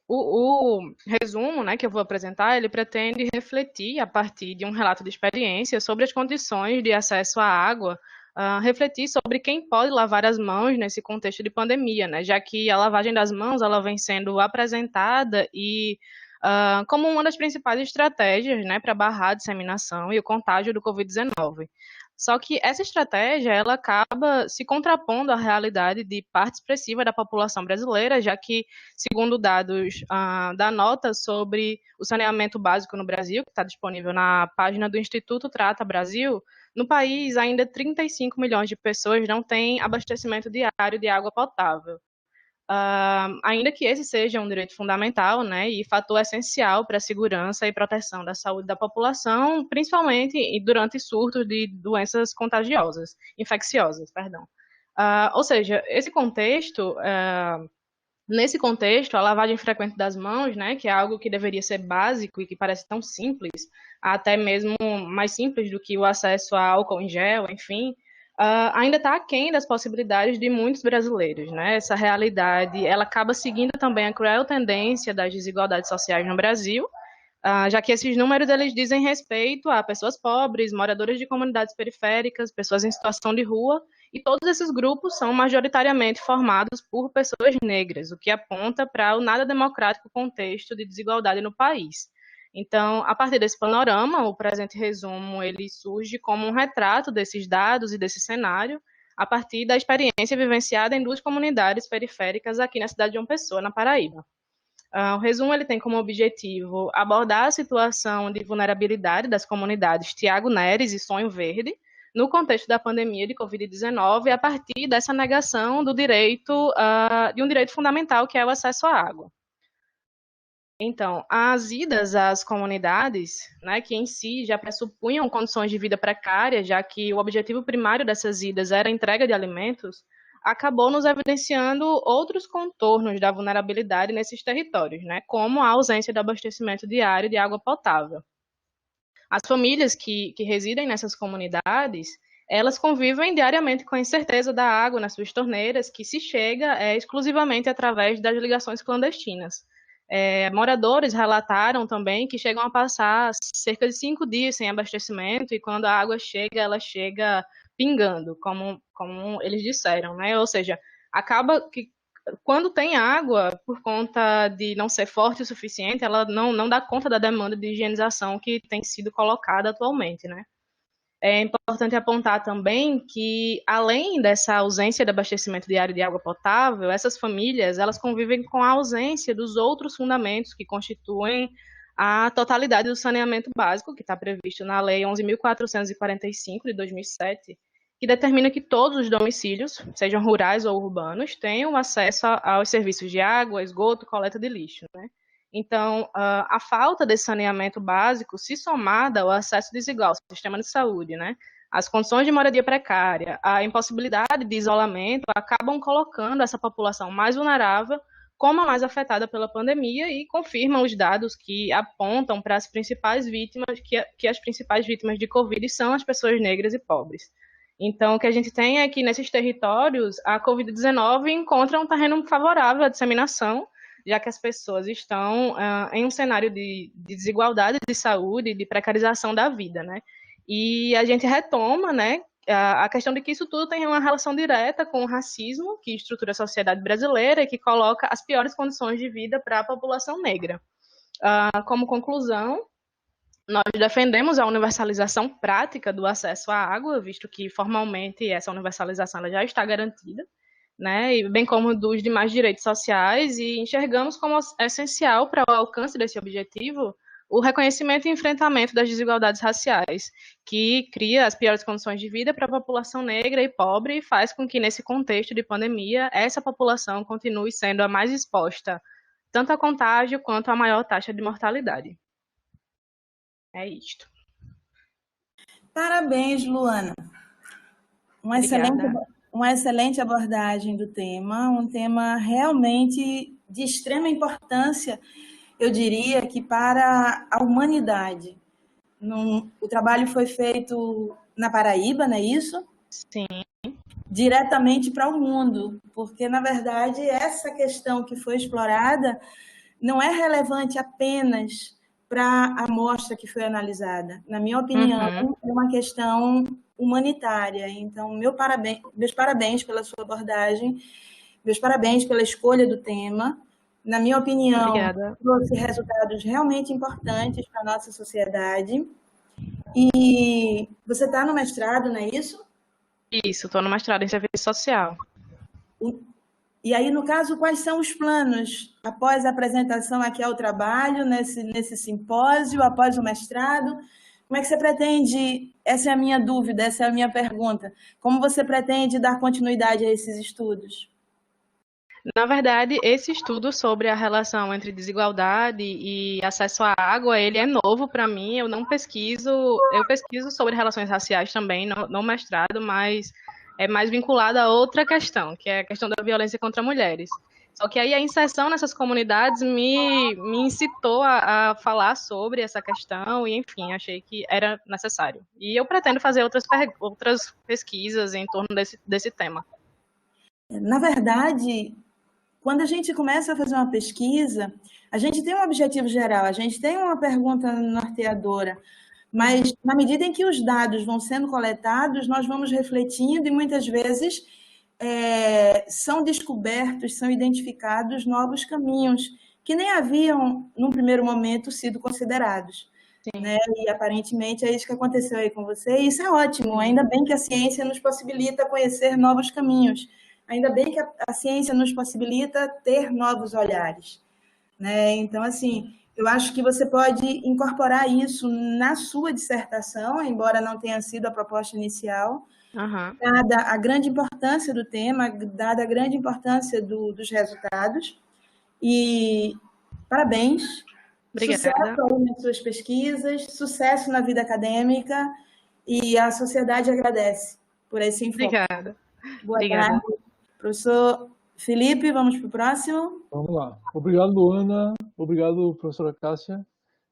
o resumo, né, que eu vou apresentar, ele pretende refletir, a partir de um relato de experiência, sobre as condições de acesso à água, refletir sobre quem pode lavar as mãos nesse contexto de pandemia, né, já que a lavagem das mãos ela vem sendo apresentada como uma das principais estratégias, né, para barrar a disseminação e o contágio do Covid-19. Só que essa estratégia ela acaba se contrapondo à realidade de parte expressiva da população brasileira, já que, segundo dados da nota sobre o saneamento básico no Brasil, que está disponível na página do Instituto Trata Brasil, no país ainda 35 milhões de pessoas não têm abastecimento diário de água potável. Ainda que esse seja um direito fundamental, né, e fator essencial para a segurança e proteção da saúde da população, principalmente durante surtos de doenças contagiosas, infecciosas, perdão. Ou seja, nesse contexto, a lavagem frequente das mãos, né, que é algo que deveria ser básico e que parece tão simples, até mesmo mais simples do que o acesso a álcool em gel, enfim, ainda está aquém das possibilidades de muitos brasileiros, né? Essa realidade, ela acaba seguindo também a cruel tendência das desigualdades sociais no Brasil, já que esses números eles dizem respeito a pessoas pobres, moradores de comunidades periféricas, pessoas em situação de rua, e todos esses grupos são majoritariamente formados por pessoas negras, o que aponta para o nada democrático contexto de desigualdade no país. Então, a partir desse panorama, o presente resumo ele surge como um retrato desses dados e desse cenário, a partir da experiência vivenciada em 2 comunidades periféricas aqui na cidade de João Pessoa, na Paraíba. O resumo ele tem como objetivo abordar a situação de vulnerabilidade das comunidades Tiago Neres e Sonho Verde, no contexto da pandemia de Covid-19, a partir dessa negação do direito, de um direito fundamental, que é o acesso à água. Então, as idas às comunidades, né, que em si já pressupunham condições de vida precárias, já que o objetivo primário dessas idas era a entrega de alimentos, acabou nos evidenciando outros contornos da vulnerabilidade nesses territórios, né, como a ausência de abastecimento diário de água potável. As famílias que residem nessas comunidades, elas convivem diariamente com a incerteza da água nas suas torneiras, que se chega exclusivamente através das ligações clandestinas. Moradores relataram também que chegam a passar cerca de 5 dias sem abastecimento, e quando a água chega, ela chega pingando, como eles disseram, né? Ou seja, acaba que quando tem água, por conta de não ser forte o suficiente, ela não dá conta da demanda de higienização que tem sido colocada atualmente, né? É importante apontar também que, além dessa ausência de abastecimento diário de água potável, essas famílias elas convivem com a ausência dos outros fundamentos que constituem a totalidade do saneamento básico, que está previsto na Lei 11.445, de 2007, que determina que todos os domicílios, sejam rurais ou urbanos, tenham acesso aos serviços de água, esgoto, coleta de lixo, né? Então, a falta desse saneamento básico, se somada ao acesso desigual ao sistema de saúde, né, as condições de moradia precária, a impossibilidade de isolamento, acabam colocando essa população mais vulnerável como a mais afetada pela pandemia, e confirmam os dados que apontam para as principais vítimas, que as principais vítimas de Covid são as pessoas negras e pobres. Então, o que a gente tem é que nesses territórios, a Covid-19 encontra um terreno favorável à disseminação, já que as pessoas estão em um cenário de desigualdade de saúde, de precarização da vida, né? E a gente retoma, né, a questão de que isso tudo tem uma relação direta com o racismo, que estrutura a sociedade brasileira e que coloca as piores condições de vida para a população negra. Como conclusão, nós defendemos a universalização prática do acesso à água, visto que formalmente essa universalização ela já está garantida, né, e bem como dos demais direitos sociais, e enxergamos como essencial para o alcance desse objetivo o reconhecimento e enfrentamento das desigualdades raciais, que cria as piores condições de vida para a população negra e pobre e faz com que, nesse contexto de pandemia, essa população continue sendo a mais exposta tanto a contágio quanto a maior taxa de mortalidade. É isto. Parabéns, Luana. Uma excelente abordagem do tema, um tema realmente de extrema importância, eu diria que para a humanidade. O trabalho foi feito na Paraíba, não é isso? Sim. Diretamente para o mundo, porque, na verdade, essa questão que foi explorada não é relevante apenas para a amostra que foi analisada. Na minha opinião, é uma questão humanitária. Então, meus parabéns pela sua abordagem, meus parabéns pela escolha do tema. Na minha opinião, trouxe resultados realmente importantes para a nossa sociedade. E você está no mestrado, não é isso? Isso, estou no mestrado em serviço social. E aí, no caso, quais são os planos após a apresentação aqui ao trabalho, nesse simpósio, após o mestrado? Como é que você pretende, essa é a minha dúvida, essa é a minha pergunta, como você pretende dar continuidade a esses estudos? Na verdade, esse estudo sobre a relação entre desigualdade e acesso à água, ele é novo para mim. Eu pesquiso sobre relações raciais também no mestrado, mas é mais vinculado a outra questão, que é a questão da violência contra mulheres. Só que aí a inserção nessas comunidades me incitou a falar sobre essa questão e, enfim, achei que era necessário. E eu pretendo fazer outras pesquisas em torno desse tema. Na verdade, quando a gente começa a fazer uma pesquisa, a gente tem um objetivo geral, a gente tem uma pergunta norteadora, mas na medida em que os dados vão sendo coletados, nós vamos refletindo e muitas vezes são descobertos, são identificados novos caminhos que nem haviam, num primeiro momento, sido considerados. Né? E aparentemente é isso que aconteceu aí com você, e isso é ótimo, ainda bem que a ciência nos possibilita conhecer novos caminhos. Ainda bem que a ciência nos possibilita ter novos olhares. Né? Então, assim, eu acho que você pode incorporar isso na sua dissertação, embora não tenha sido a proposta inicial, dada a grande importância do tema, dada a grande importância dos resultados. E parabéns. Obrigada. Sucesso nas suas pesquisas, sucesso na vida acadêmica, e a sociedade agradece por esse enfoque. Obrigada. Boa tarde. Professor Felipe, vamos para o próximo? Vamos lá. Obrigado, Luana. Obrigado, professora Cássia.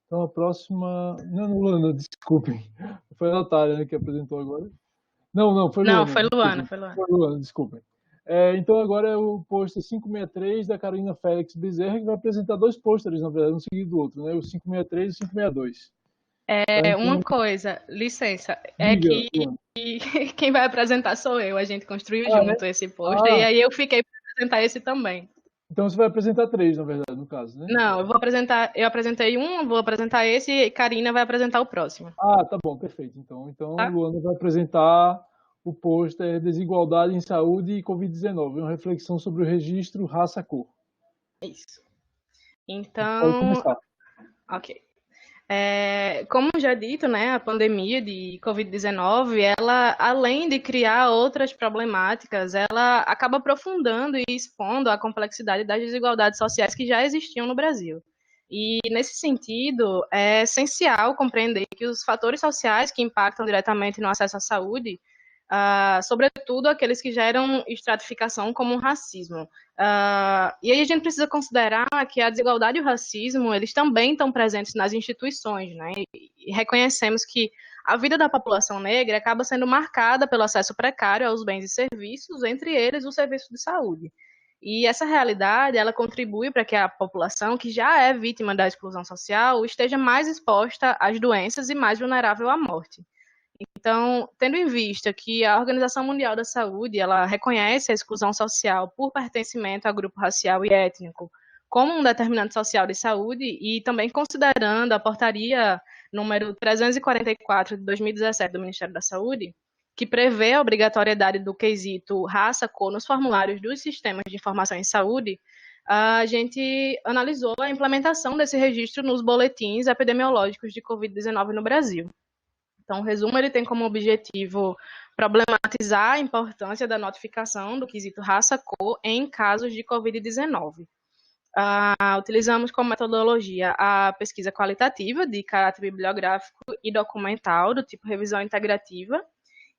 Então, a próxima... Não, Luana, desculpem. Foi a Natália, né, que apresentou agora. Não, foi Luana. Não, foi Luana. Foi Luana, desculpem. Então, agora é o pôster 563 da Carolina Félix Bezerra, que vai apresentar dois pôsteres, na verdade, um seguido do outro, né? O 563 e o 562. Uma coisa, licença, que quem vai apresentar sou eu, a gente construiu junto esse pôster, e aí eu fiquei para apresentar esse também. Então você vai apresentar três, na verdade, no caso, né? Não, eu apresentei um, vou apresentar esse, e Karina vai apresentar o próximo. Tá bom, perfeito. Então tá? Luana vai apresentar o pôster Desigualdade em Saúde e Covid-19, uma reflexão sobre o registro raça-cor. Isso. Então, pode começar. Ok. Como já dito, né, a pandemia de Covid-19, ela, além de criar outras problemáticas, ela acaba aprofundando e expondo a complexidade das desigualdades sociais que já existiam no Brasil. E, nesse sentido, é essencial compreender que os fatores sociais que impactam diretamente no acesso à saúde, sobretudo aqueles que geram estratificação como o racismo. E aí a gente precisa considerar que a desigualdade e o racismo, eles também estão presentes nas instituições, né? E reconhecemos que a vida da população negra acaba sendo marcada pelo acesso precário aos bens e serviços, entre eles o serviço de saúde. E essa realidade, ela contribui para que a população, que já é vítima da exclusão social, esteja mais exposta às doenças e mais vulnerável à morte. Então, tendo em vista que a Organização Mundial da Saúde, ela reconhece a exclusão social por pertencimento a grupo racial e étnico como um determinante social de saúde, e também considerando a portaria número 344 de 2017 do Ministério da Saúde, que prevê a obrigatoriedade do quesito raça-cor nos formulários dos sistemas de informação em saúde, a gente analisou a implementação desse registro nos boletins epidemiológicos de Covid-19 no Brasil. Então, o resumo ele tem como objetivo problematizar a importância da notificação do quesito raça-cor em casos de Covid-19. Utilizamos como metodologia a pesquisa qualitativa de caráter bibliográfico e documental do tipo revisão integrativa,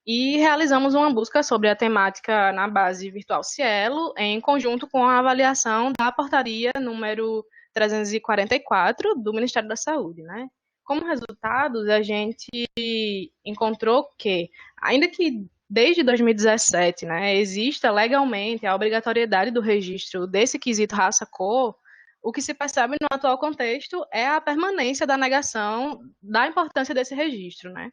e realizamos uma busca sobre a temática na base virtual Cielo, em conjunto com a avaliação da portaria número 344 do Ministério da Saúde, né? Como resultados, a gente encontrou que, ainda que desde 2017, né, exista legalmente a obrigatoriedade do registro desse quesito raça-cor, o que se percebe no atual contexto é a permanência da negação da importância desse registro, né?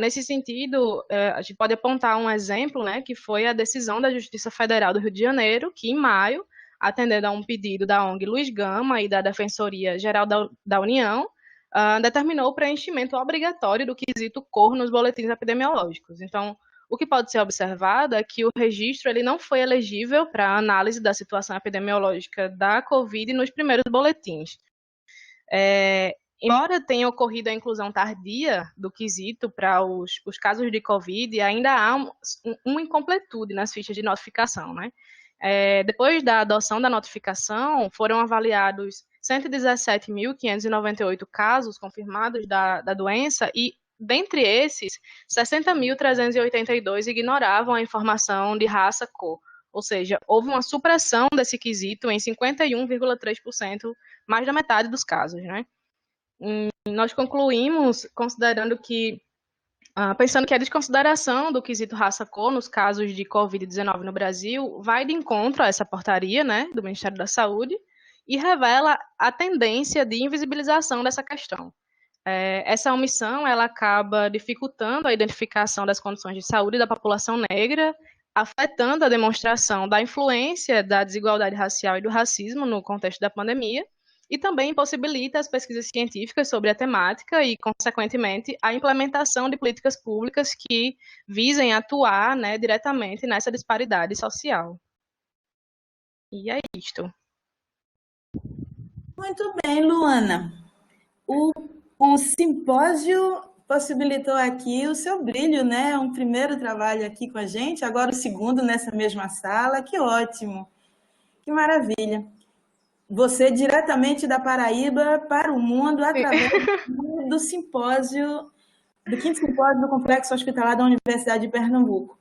Nesse sentido, a gente pode apontar um exemplo, né, que foi a decisão da Justiça Federal do Rio de Janeiro, que em maio, atendendo a um pedido da ONG Luiz Gama e da Defensoria Geral da União, determinou o preenchimento obrigatório do quesito cor nos boletins epidemiológicos. Então, o que pode ser observado é que o registro ele não foi elegível para análise da situação epidemiológica da Covid nos primeiros boletins. Embora tenha ocorrido a inclusão tardia do quesito para os casos de Covid, ainda há uma incompletude nas fichas de notificação, né? Depois da adoção da notificação, foram avaliados 117.598 casos confirmados da doença e, dentre esses, 60.382 ignoravam a informação de raça, cor. Ou seja, houve uma supressão desse quesito em 51,3%, mais da metade dos casos, né? Nós concluímos considerando que, pensando que a desconsideração do quesito raça-cor nos casos de Covid-19 no Brasil vai de encontro a essa portaria, né, do Ministério da Saúde e revela a tendência de invisibilização dessa questão. Essa omissão ela acaba dificultando a identificação das condições de saúde da população negra, afetando a demonstração da influência da desigualdade racial e do racismo no contexto da pandemia, e também impossibilita as pesquisas científicas sobre a temática e, consequentemente, a implementação de políticas públicas que visem atuar, né, diretamente nessa disparidade social. E é isto. Muito bem, Luana. O simpósio possibilitou aqui o seu brilho, né? Um primeiro trabalho aqui com a gente, agora o segundo nessa mesma sala. Que ótimo, que maravilha. Você diretamente da Paraíba para o mundo através do simpósio, do 5º simpósio do Complexo Hospitalar da Universidade de Pernambuco.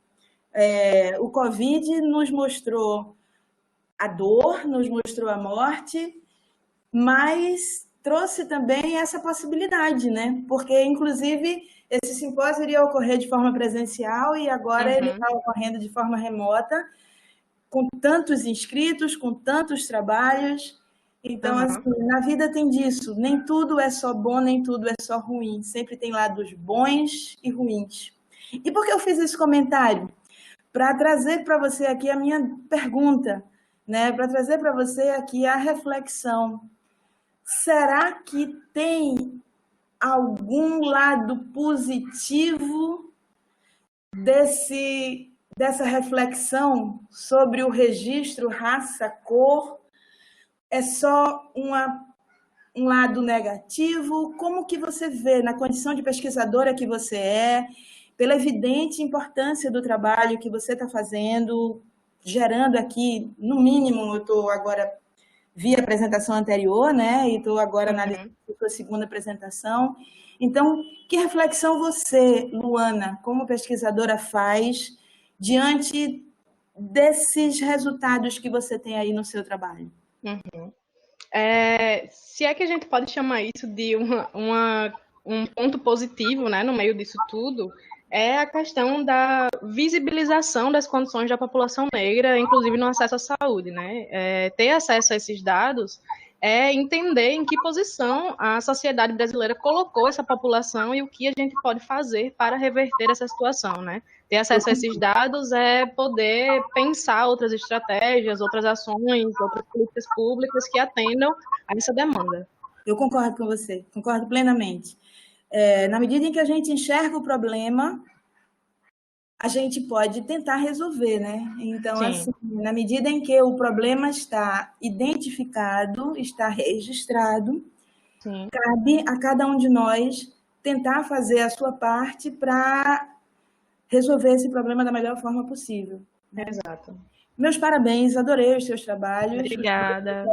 O Covid nos mostrou a dor, nos mostrou a morte, mas trouxe também essa possibilidade, né? Porque, inclusive, esse simpósio iria ocorrer de forma presencial e agora ele está ocorrendo de forma remota, com tantos inscritos, com tantos trabalhos. Então, assim, na vida tem disso. Nem tudo é só bom, nem tudo é só ruim. Sempre tem lados bons e ruins. E por que eu fiz esse comentário? Para trazer para você aqui a minha pergunta, né? Para trazer para você aqui a reflexão. Será que tem algum lado positivo dessa reflexão sobre o registro raça-cor? É só um lado negativo? Como que você vê, na condição de pesquisadora que você é, pela evidente importância do trabalho que você está fazendo, gerando aqui, no mínimo, eu estou agora, vi a apresentação anterior, né? E estou agora analisando a sua segunda apresentação. Então, que reflexão você, Luana, como pesquisadora, faz diante desses resultados que você tem aí no seu trabalho? Se é que a gente pode chamar isso de um ponto positivo, né, no meio disso tudo, é a questão da visibilização das condições da população negra, inclusive no acesso à saúde, né? Ter acesso a esses dados é entender em que posição a sociedade brasileira colocou essa população e o que a gente pode fazer para reverter essa situação, né? Ter acesso a esses dados é poder pensar outras estratégias, outras ações, outras políticas públicas que atendam a essa demanda. Eu concordo com você, concordo plenamente. Na medida em que a gente enxerga o problema, a gente pode tentar resolver, né? Então, assim, na medida em que o problema está identificado, está registrado, cabe a cada um de nós tentar fazer a sua parte para resolver esse problema da melhor forma possível. Exato. Meus parabéns, adorei os seus trabalhos. Obrigada.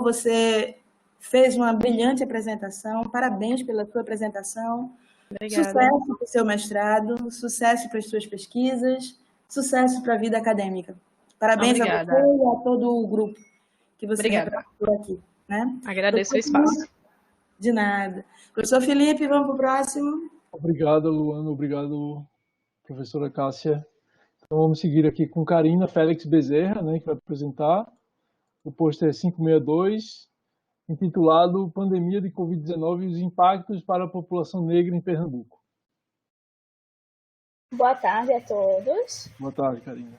Você fez uma brilhante apresentação, parabéns pela sua apresentação. Obrigada. Sucesso para o seu mestrado, sucesso para as suas pesquisas, sucesso para a vida acadêmica. Parabéns a você e a todo o grupo que você representou aqui. Né? Agradeço o espaço. De nada. Professor Felipe, vamos para o próximo. Obrigado, Luana. Obrigado, professora Cássia. Então, vamos seguir aqui com Karina Félix Bezerra, né, que vai apresentar o pôster 562, intitulado Pandemia de Covid-19 e os impactos para a população negra em Pernambuco. Boa tarde a todos. Boa tarde, Karina.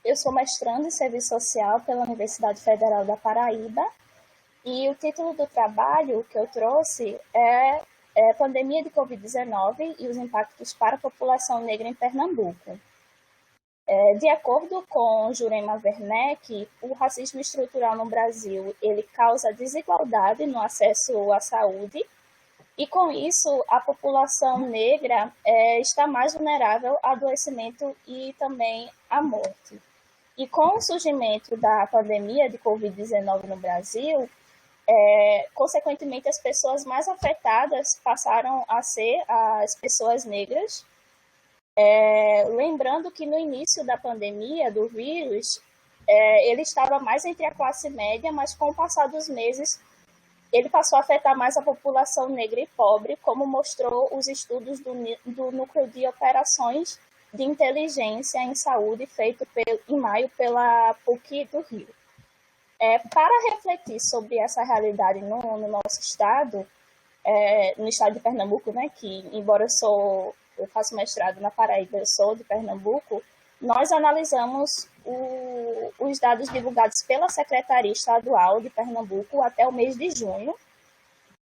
Eu sou mestranda em Serviço Social pela Universidade Federal da Paraíba E o título do trabalho que eu trouxe é Pandemia de Covid-19 e os impactos para a população negra em Pernambuco. De acordo com Jurema Werneck, o racismo estrutural no Brasil ele causa desigualdade no acesso à saúde e, com isso, a população negra está mais vulnerável a adoecimento e também à morte. E com o surgimento da pandemia de Covid-19 no Brasil, consequentemente, as pessoas mais afetadas passaram a ser as pessoas negras. Lembrando que no início da pandemia do vírus, ele estava mais entre a classe média, mas com o passar dos meses, ele passou a afetar mais a população negra e pobre, como mostrou os estudos do Núcleo de Operações de Inteligência em Saúde, feito em maio pela PUC do Rio. Para refletir sobre essa realidade no nosso estado, no estado de Pernambuco, né, que embora eu faço mestrado na Paraíba, eu sou de Pernambuco, nós analisamos os dados divulgados pela Secretaria Estadual de Pernambuco até o mês de junho,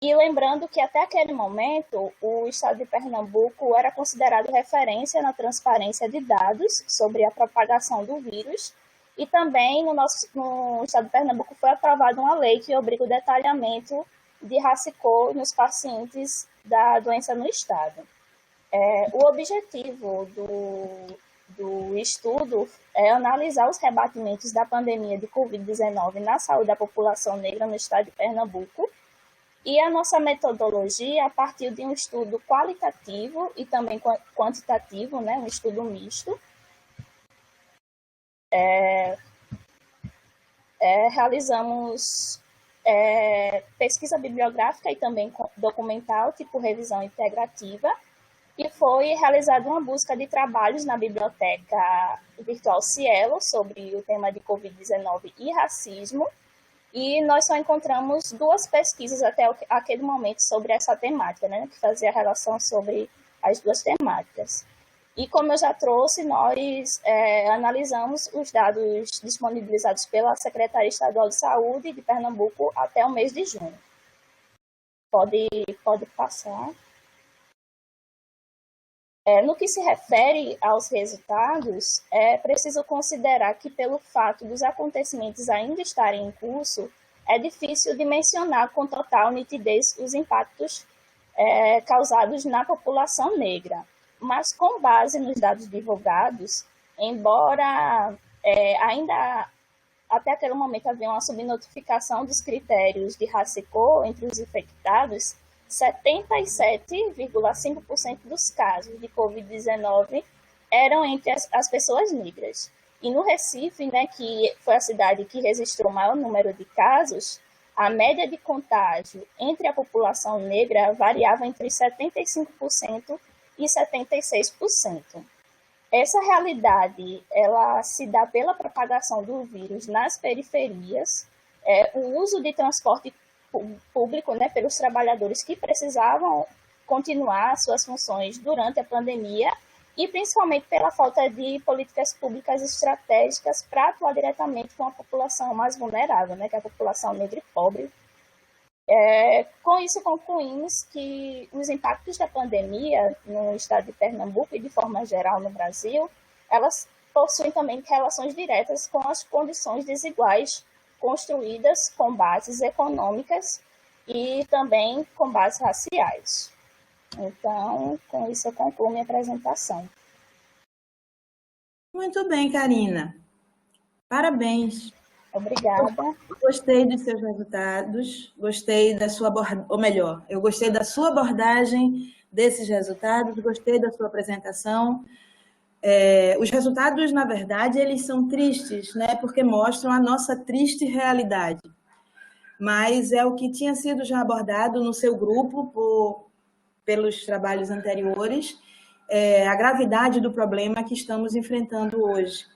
e lembrando que até aquele momento o estado de Pernambuco era considerado referência na transparência de dados sobre a propagação do vírus, e também no estado de Pernambuco foi aprovada uma lei que obriga o detalhamento de raça e cor nos pacientes da doença no estado. O objetivo do estudo é analisar os rebatimentos da pandemia de Covid-19 na saúde da população negra no estado de Pernambuco, e a nossa metodologia a partir de um estudo qualitativo e também quantitativo, né, um estudo misto. Realizamos pesquisa bibliográfica e também documental, tipo revisão integrativa, e foi realizada uma busca de trabalhos na Biblioteca Virtual Cielo sobre o tema de Covid-19 e racismo, e nós só encontramos 2 pesquisas até aquele momento sobre essa temática, né, que fazia relação sobre as 2 temáticas. E como eu já trouxe, nós analisamos os dados disponibilizados pela Secretaria Estadual de Saúde de Pernambuco até o mês de junho. Pode passar. No que se refere aos resultados, é preciso considerar que, pelo fato dos acontecimentos ainda estarem em curso, é difícil dimensionar com total nitidez os impactos causados na população negra. Mas, com base nos dados divulgados, embora ainda até aquele momento havia uma subnotificação dos critérios de raça e cor entre os infectados, 77,5% dos casos de Covid-19 eram entre as pessoas negras. E no Recife, né, que foi a cidade que registrou o maior número de casos, a média de contágio entre a população negra variava entre 75% e 76%. Essa realidade ela se dá pela propagação do vírus nas periferias, o uso de transporte público, né, pelos trabalhadores que precisavam continuar suas funções durante a pandemia e principalmente pela falta de políticas públicas estratégicas para atuar diretamente com a população mais vulnerável, né, que é a população negra e pobre. Com isso, concluímos que os impactos da pandemia no estado de Pernambuco e de forma geral no Brasil, elas possuem também relações diretas com as condições desiguais construídas com bases econômicas e também com bases raciais. Então, com isso eu concluo minha apresentação. Muito bem, Karina. Parabéns. Obrigada. Gostei dos seus resultados, gostei da sua eu gostei da sua abordagem desses resultados, gostei da sua apresentação. Os resultados, na verdade, eles são tristes, né? Porque mostram a nossa triste realidade. Mas é o que tinha sido já abordado no seu grupo pelos trabalhos anteriores, a gravidade do problema que estamos enfrentando hoje.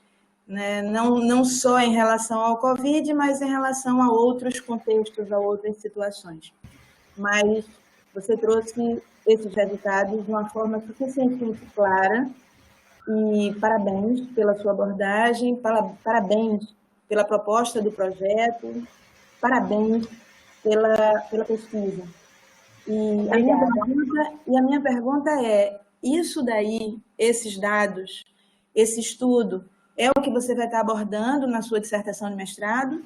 Né? Não só em relação ao Covid, mas em relação a outros contextos, a outras situações. Mas você trouxe esses resultados de uma forma suficientemente clara, e parabéns pela sua abordagem, parabéns pela proposta do projeto, parabéns pela pesquisa. E a minha pergunta é, isso daí, esses dados, esse estudo, é o que você vai estar abordando na sua dissertação de mestrado?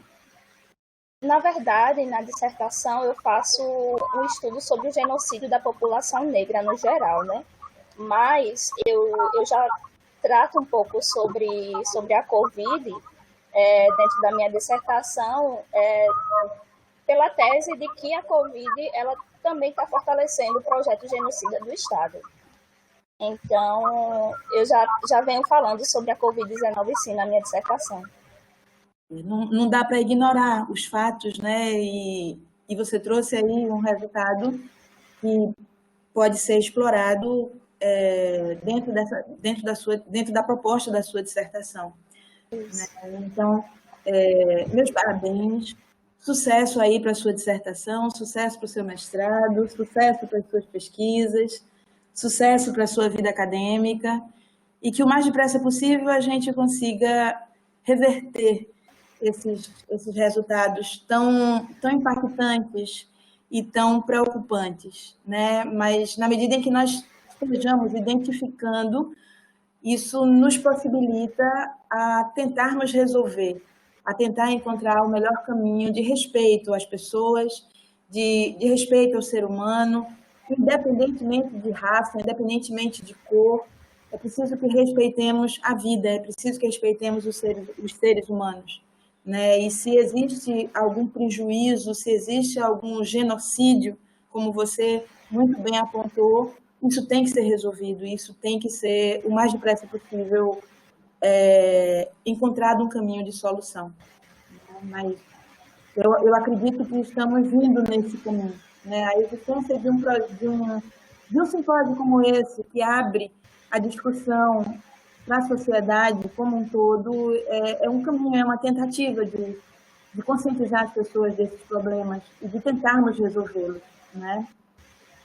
Na verdade, na dissertação eu faço um estudo sobre o genocídio da população negra no geral, né? Mas eu já trato um pouco sobre a Covid dentro da minha dissertação, pela tese de que a Covid ela também está fortalecendo o projeto genocida do Estado. Então, eu já venho falando sobre a Covid-19 sim na minha dissertação. Não dá para ignorar os fatos, né? E você trouxe aí um resultado que pode ser explorado dentro da proposta da sua dissertação. Né? Então, meus parabéns, sucesso aí para a sua dissertação, sucesso para o seu mestrado, sucesso para as suas pesquisas, sucesso para a sua vida acadêmica e que o mais depressa possível a gente consiga reverter esses resultados tão impactantes e tão preocupantes, né? Mas na medida em que nós estejamos identificando, isso nos possibilita a tentarmos resolver, a tentar encontrar o melhor caminho de respeito às pessoas, de respeito ao ser humano, independentemente de raça, independentemente de cor. É preciso que respeitemos a vida, é preciso que respeitemos os seres humanos. Né? E se existe algum prejuízo, se existe algum genocídio, como você muito bem apontou, isso tem que ser resolvido, isso tem que ser, o mais depressa possível, encontrado um caminho de solução. Mas eu acredito que estamos indo nesse caminho. Né? A existência de um simpósio como esse, que abre a discussão para a sociedade como um todo, é um caminho, é uma tentativa de conscientizar as pessoas desses problemas e de tentarmos resolvê-los. Né?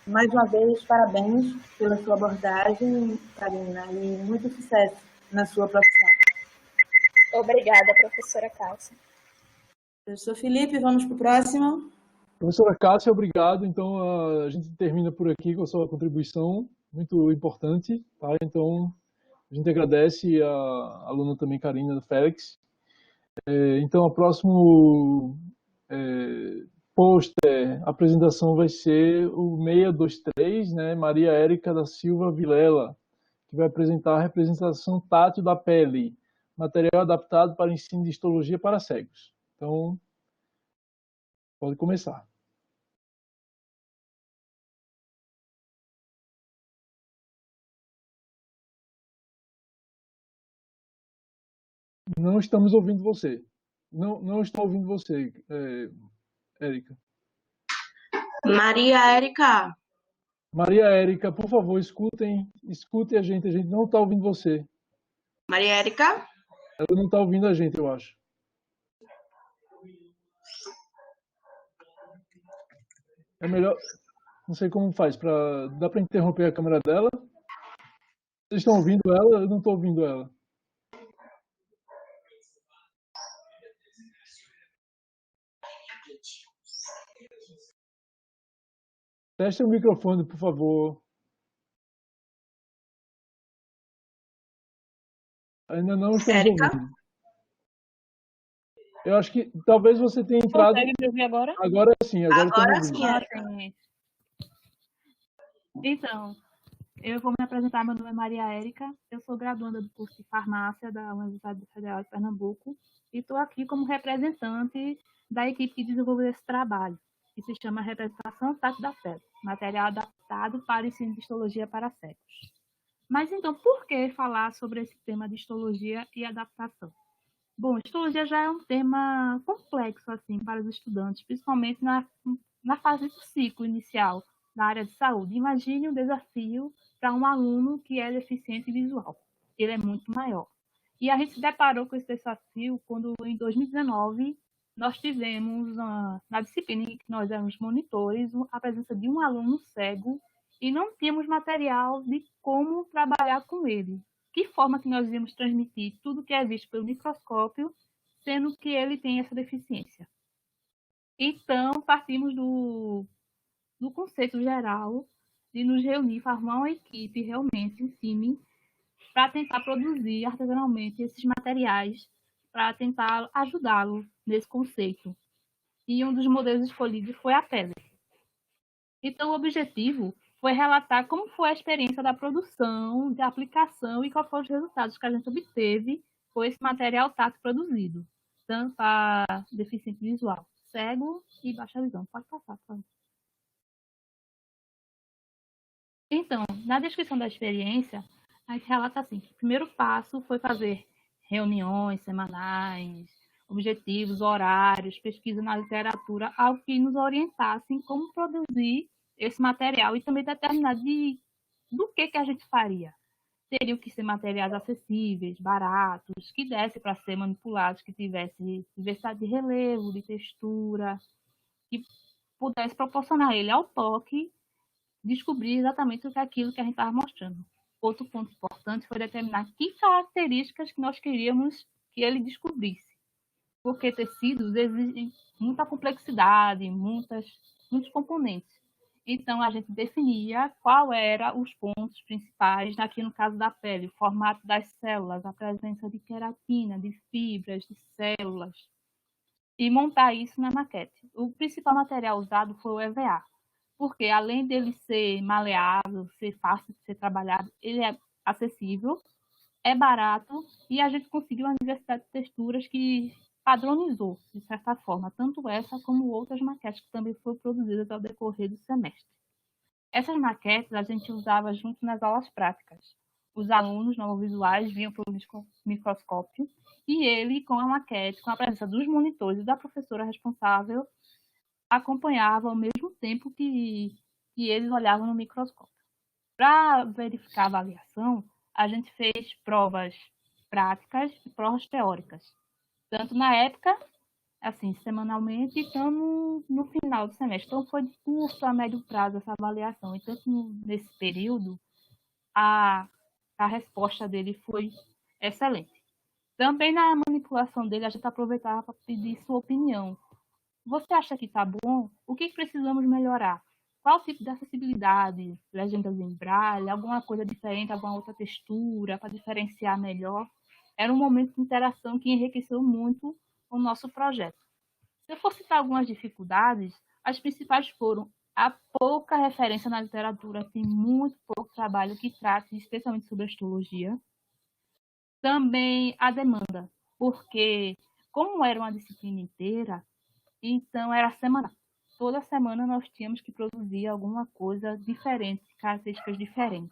Mais uma vez, parabéns pela sua abordagem, Karina, e muito sucesso na sua profissão. Obrigada, professora Cássia. Professor Felipe, vamos para o próximo. Professora Cássia, obrigado. Então, a gente termina por aqui com a sua contribuição, muito importante. Tá? Então, a gente agradece a aluna também, Karina Félix. Então, o próximo pôster, a apresentação vai ser o 623, né? Maria Érica da Silva Vilela, que vai apresentar a representação tátil da pele, material adaptado para ensino de histologia para cegos. Então, pode começar. Não estamos ouvindo você. Não estou ouvindo você, Érica. Maria Érica. Maria Érica, por favor, escutem a gente não está ouvindo você. Maria Érica? Ela não está ouvindo a gente, eu acho. É melhor, não sei como faz, dá para interromper a câmera dela? Vocês estão ouvindo ela? Eu não estou ouvindo ela. Teste o microfone, por favor. Ainda não estamos ouvindo. Eu acho que talvez você tenha entrado... Consegue me ouvir agora? Agora sim, agora sim. Então, eu vou me apresentar. Meu nome é Maria Érica. Eu sou graduanda do curso de farmácia da Universidade Federal de Pernambuco e estou aqui como representante da equipe que desenvolveu esse trabalho, que se chama Representação Tátil da Pele, material adaptado para o ensino de histologia para cegos. Mas então, por que falar sobre esse tema de histologia e adaptação? Bom, histologia já é um tema complexo assim para os estudantes, principalmente na fase do ciclo inicial da área de saúde. Imagine um desafio para um aluno que é deficiente visual. Ele é muito maior. E a gente se deparou com esse desafio quando, em 2019, nós tivemos, na disciplina em que nós éramos monitores, a presença de um aluno cego e não tínhamos material de como trabalhar com ele. Que forma que nós íamos transmitir tudo que é visto pelo microscópio, sendo que ele tem essa deficiência. Então, partimos do conceito geral de nos reunir, formar uma equipe, realmente, um time, para tentar produzir artesanalmente esses materiais, para tentar ajudá-lo nesse conceito. E um dos modelos escolhidos foi a pele. Então, o objetivo foi relatar como foi a experiência da produção, da aplicação e quais foram os resultados que a gente obteve com esse material tátil produzido, tanto para deficiente visual, cego e baixa visão. Pode passar, por favor. Então, na descrição da experiência, a gente relata assim, que o primeiro passo foi fazer reuniões semanais, objetivos, horários, pesquisa na literatura, algo que nos orientasse em como produzir esse material e também determinar do que a gente faria. Teriam que ser materiais acessíveis, baratos, que desse para ser manipulados, que tivesse diversidade de relevo, de textura, que pudesse proporcionar ele ao toque descobrir exatamente o que é aquilo que a gente estava mostrando. Outro ponto importante foi determinar que características que nós queríamos que ele descobrisse, porque tecidos exigem muita complexidade, muitos componentes. Então, a gente definia qual eram os pontos principais, aqui no caso da pele, o formato das células, a presença de queratina, de fibras, de células, e montar isso na maquete. O principal material usado foi o EVA, porque além dele ser maleável, ser fácil de ser trabalhado, ele é acessível, é barato e a gente conseguiu uma diversidade de texturas que padronizou, de certa forma, tanto essa como outras maquetes que também foram produzidas ao decorrer do semestre. Essas maquetes a gente usava junto nas aulas práticas. Os alunos novovisuais vinham pelo microscópio e ele, com a maquete, com a presença dos monitores e da professora responsável, acompanhava ao mesmo tempo que eles olhavam no microscópio. Para verificar a avaliação, a gente fez provas práticas e provas teóricas, tanto na época, assim, semanalmente, e tanto no final do semestre. Então, foi de curto a médio prazo essa avaliação. E tanto nesse período, a resposta dele foi excelente. Também na manipulação dele, a gente aproveitava para pedir sua opinião. Você acha que está bom? O que precisamos melhorar? Qual tipo de acessibilidade? Legendas em braille, alguma coisa diferente, alguma outra textura, para diferenciar melhor? Era um momento de interação que enriqueceu muito o nosso projeto. Se eu for citar algumas dificuldades, as principais foram a pouca referência na literatura, tem muito pouco trabalho que trate especialmente sobre astrologia. Também a demanda, porque como era uma disciplina inteira, então era semanal. Toda semana nós tínhamos que produzir alguma coisa diferente, características diferentes.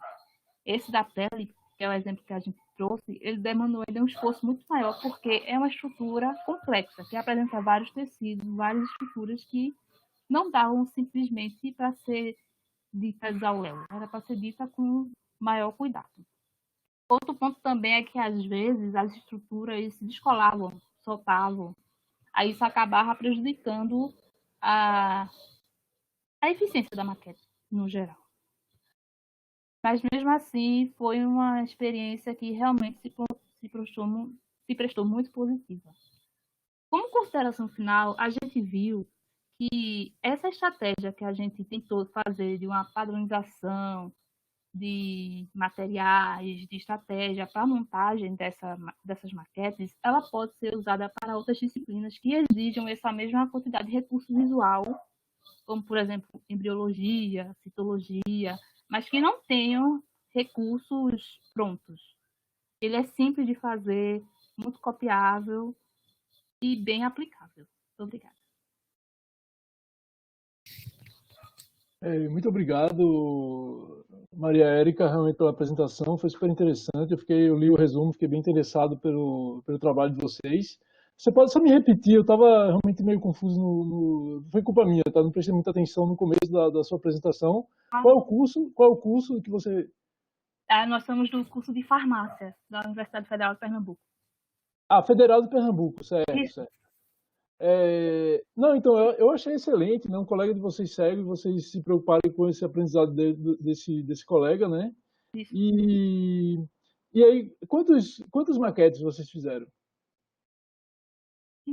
Esse da pele, que é o exemplo que a gente trouxe, ele demandou ainda um esforço muito maior, porque é uma estrutura complexa, que apresenta vários tecidos, várias estruturas que não davam simplesmente para ser ditas ao léu, era para ser dita com maior cuidado. Outro ponto também é que, às vezes, as estruturas se descolavam, soltavam, aí isso acabava prejudicando a eficiência da maquete, no geral. Mas, mesmo assim, foi uma experiência que realmente se prestou muito positiva. Como consideração final, a gente viu que essa estratégia que a gente tentou fazer de uma padronização de materiais, de estratégia para a montagem dessas maquetes, ela pode ser usada para outras disciplinas que exijam essa mesma quantidade de recurso visual, como, por exemplo, embriologia, citologia, mas que não tenham recursos prontos. Ele é simples de fazer, muito copiável e bem aplicável. Obrigada. Muito obrigado, Maria Érica, realmente pela apresentação, foi super interessante. Eu li o resumo, fiquei bem interessado pelo trabalho de vocês. Você pode só me repetir? Eu estava realmente meio confuso, foi culpa minha, tá? Não prestei muita atenção no começo da sua apresentação. Qual é o curso? Qual é o curso que você... Nós somos do curso de farmácia da Universidade Federal de Pernambuco. Federal de Pernambuco, certo. Não, então, eu achei excelente, né? Um colega de vocês segue, vocês se preocuparem com esse aprendizado desse colega, né? Isso. E aí, quantas maquetes vocês fizeram?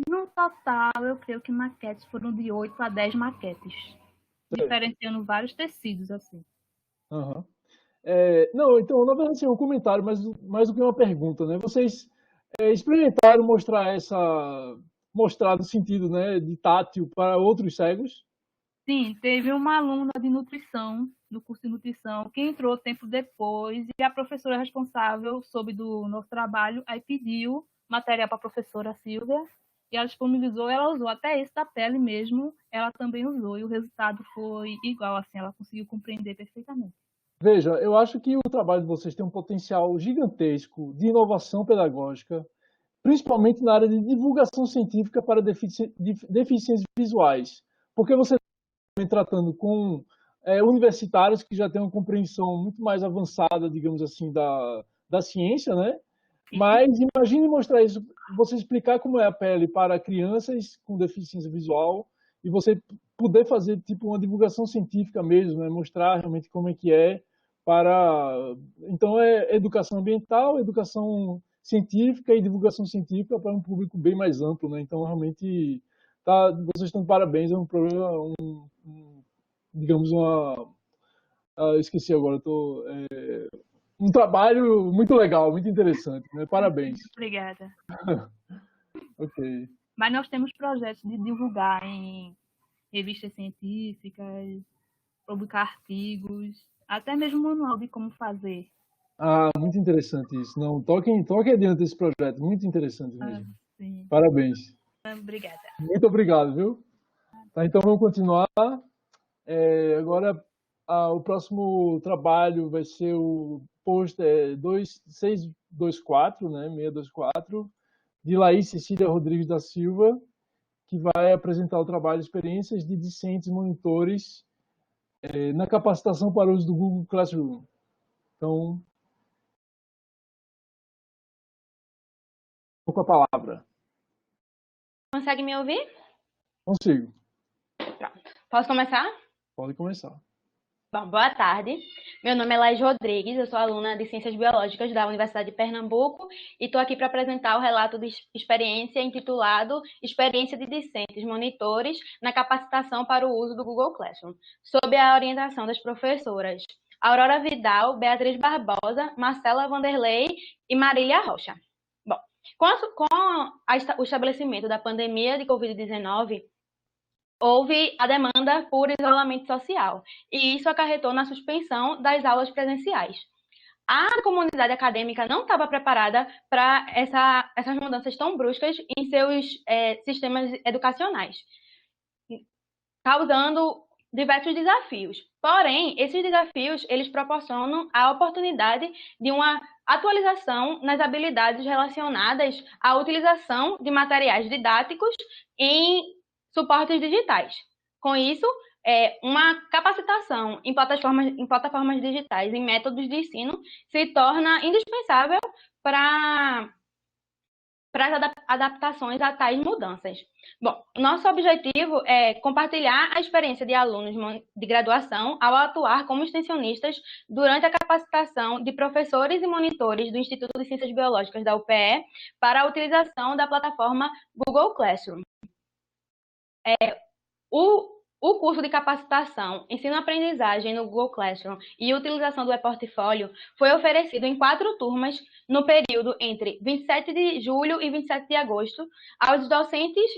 No total, eu creio que maquetes foram de 8 a 10 maquetes, diferenciando vários tecidos, assim. Aham. Não, então, na verdade, assim, um comentário, mas mais do que uma pergunta, né? Vocês experimentaram mostrar no sentido, né, de tátil para outros cegos? Sim, teve uma aluna de nutrição, do curso de nutrição, que entrou tempo depois e a professora responsável soube do nosso trabalho, aí pediu material para a professora Silvia e ela disponibilizou, ela usou até esse da pele mesmo, ela também usou e o resultado foi igual, assim, ela conseguiu compreender perfeitamente. Veja, eu acho que o trabalho de vocês tem um potencial gigantesco de inovação pedagógica, principalmente na área de divulgação científica para deficiências visuais, porque você está tratando com universitários que já têm uma compreensão muito mais avançada, digamos assim, da ciência, né? Mas imagine mostrar isso, você explicar como é a pele para crianças com deficiência visual e você poder fazer tipo uma divulgação científica mesmo, né? Mostrar realmente como é que é para... Então é educação ambiental, educação científica e divulgação científica para um público bem mais amplo, né? Então realmente vocês estão de parabéns, é um problema, digamos esqueci agora, um trabalho muito legal, muito interessante, né? Parabéns. Obrigada. Ok. Mas nós temos projetos de divulgar em revistas científicas, publicar artigos, até mesmo manual de como fazer. Muito interessante isso. Não, toque adiante esse projeto, muito interessante mesmo. Sim. Parabéns. Obrigada. Muito obrigado, viu? Tá, então vamos continuar. Agora, o próximo trabalho vai ser o pôster 624, né, 624, de Laís Cecília Rodrigues da Silva, que vai apresentar o trabalho Experiências de Discentes Monitores na capacitação para o uso do Google Classroom. Então, com a palavra. Consegue me ouvir? Consigo. Pronto. Posso começar? Pode começar. Bom, boa tarde. Meu nome é Laís Rodrigues, eu sou aluna de Ciências Biológicas da Universidade de Pernambuco e estou aqui para apresentar o relato de experiência intitulado Experiência de Discentes Monitores na Capacitação para o Uso do Google Classroom, sob a orientação das professoras Aurora Vidal, Beatriz Barbosa, Marcela Vanderlei e Marília Rocha. Bom, o estabelecimento da pandemia de Covid-19, houve a demanda por isolamento social, e isso acarretou na suspensão das aulas presenciais. A comunidade acadêmica não estava preparada para essas mudanças tão bruscas em seus sistemas educacionais, causando diversos desafios. Porém, esses desafios, eles proporcionam a oportunidade de uma atualização nas habilidades relacionadas à utilização de materiais didáticos em suportes digitais. Com isso, uma capacitação em plataformas digitais, em métodos de ensino, se torna indispensável para as adaptações a tais mudanças. Bom, nosso objetivo é compartilhar a experiência de alunos de graduação ao atuar como extensionistas durante a capacitação de professores e monitores do Instituto de Ciências Biológicas da UPE para a utilização da plataforma Google Classroom. O curso de capacitação, ensino-aprendizagem no Google Classroom e utilização do e-portfólio foi oferecido em 4 turmas no período entre 27 de julho e 27 de agosto aos docentes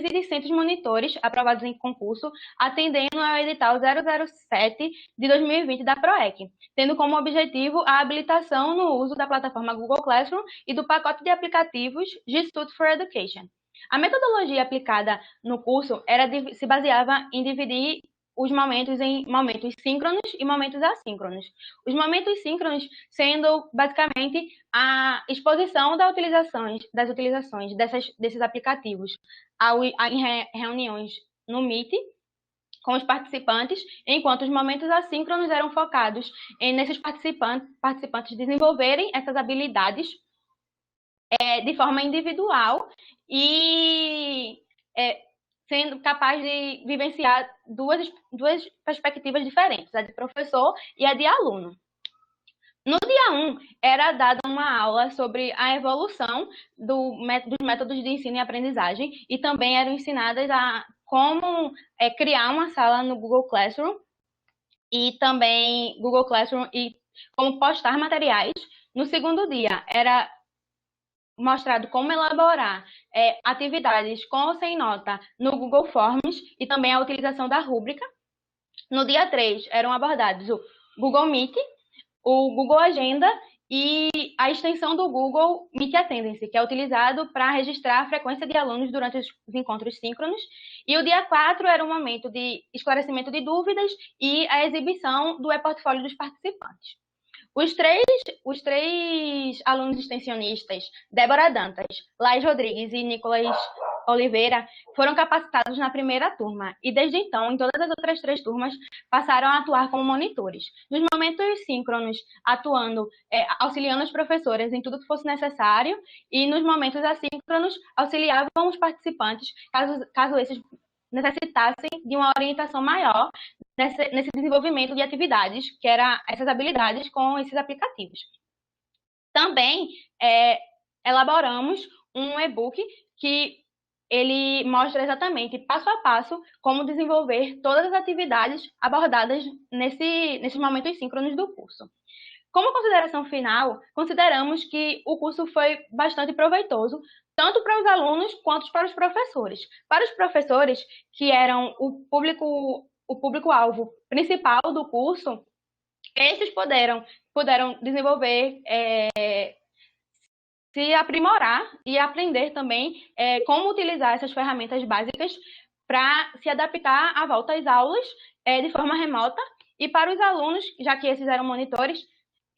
e discentes monitores aprovados em concurso, atendendo ao edital 007 de 2020 da PROEC, tendo como objetivo a habilitação no uso da plataforma Google Classroom e do pacote de aplicativos GStudy for Education. A metodologia aplicada no curso se baseava em dividir os momentos em momentos síncronos e momentos assíncronos. Os momentos síncronos sendo, basicamente, a exposição das utilizações desses aplicativos em reuniões no Meet com os participantes, enquanto os momentos assíncronos eram focados nesses participantes desenvolverem essas habilidades de forma individual e sendo capaz de vivenciar duas perspectivas diferentes, a de professor e a de aluno. No dia 1, era dada uma aula sobre a evolução dos métodos de ensino e aprendizagem e também eram ensinadas a como criar uma sala no Google Classroom e também Google Classroom e como postar materiais. No segundo dia, era mostrado como elaborar atividades com ou sem nota no Google Forms e também a utilização da rúbrica. No dia 3, eram abordados o Google Meet, o Google Agenda e a extensão do Google Meet Attendance, que é utilizado para registrar a frequência de alunos durante os encontros síncronos. E o dia 4 era um momento de esclarecimento de dúvidas e a exibição do e-portfólio dos participantes. Os três alunos extensionistas, Débora Dantas, Laís Rodrigues e Nicolas Oliveira, foram capacitados na primeira turma e, desde então, em todas as outras 3 turmas, passaram a atuar como monitores. Nos momentos síncronos, atuando, auxiliando as professoras em tudo que fosse necessário e, nos momentos assíncronos, auxiliavam os participantes, caso esses necessitassem de uma orientação maior nesse desenvolvimento de atividades, que eram essas habilidades com esses aplicativos. Também elaboramos um e-book que ele mostra exatamente, passo a passo, como desenvolver todas as atividades abordadas nesses momentos síncronos do curso. Como consideração final, consideramos que o curso foi bastante proveitoso, tanto para os alunos quanto para os professores. Para os professores, que eram o público-alvo principal do curso, esses puderam desenvolver, se aprimorar e aprender também como utilizar essas ferramentas básicas para se adaptar à volta às aulas de forma remota. E para os alunos, já que esses eram monitores,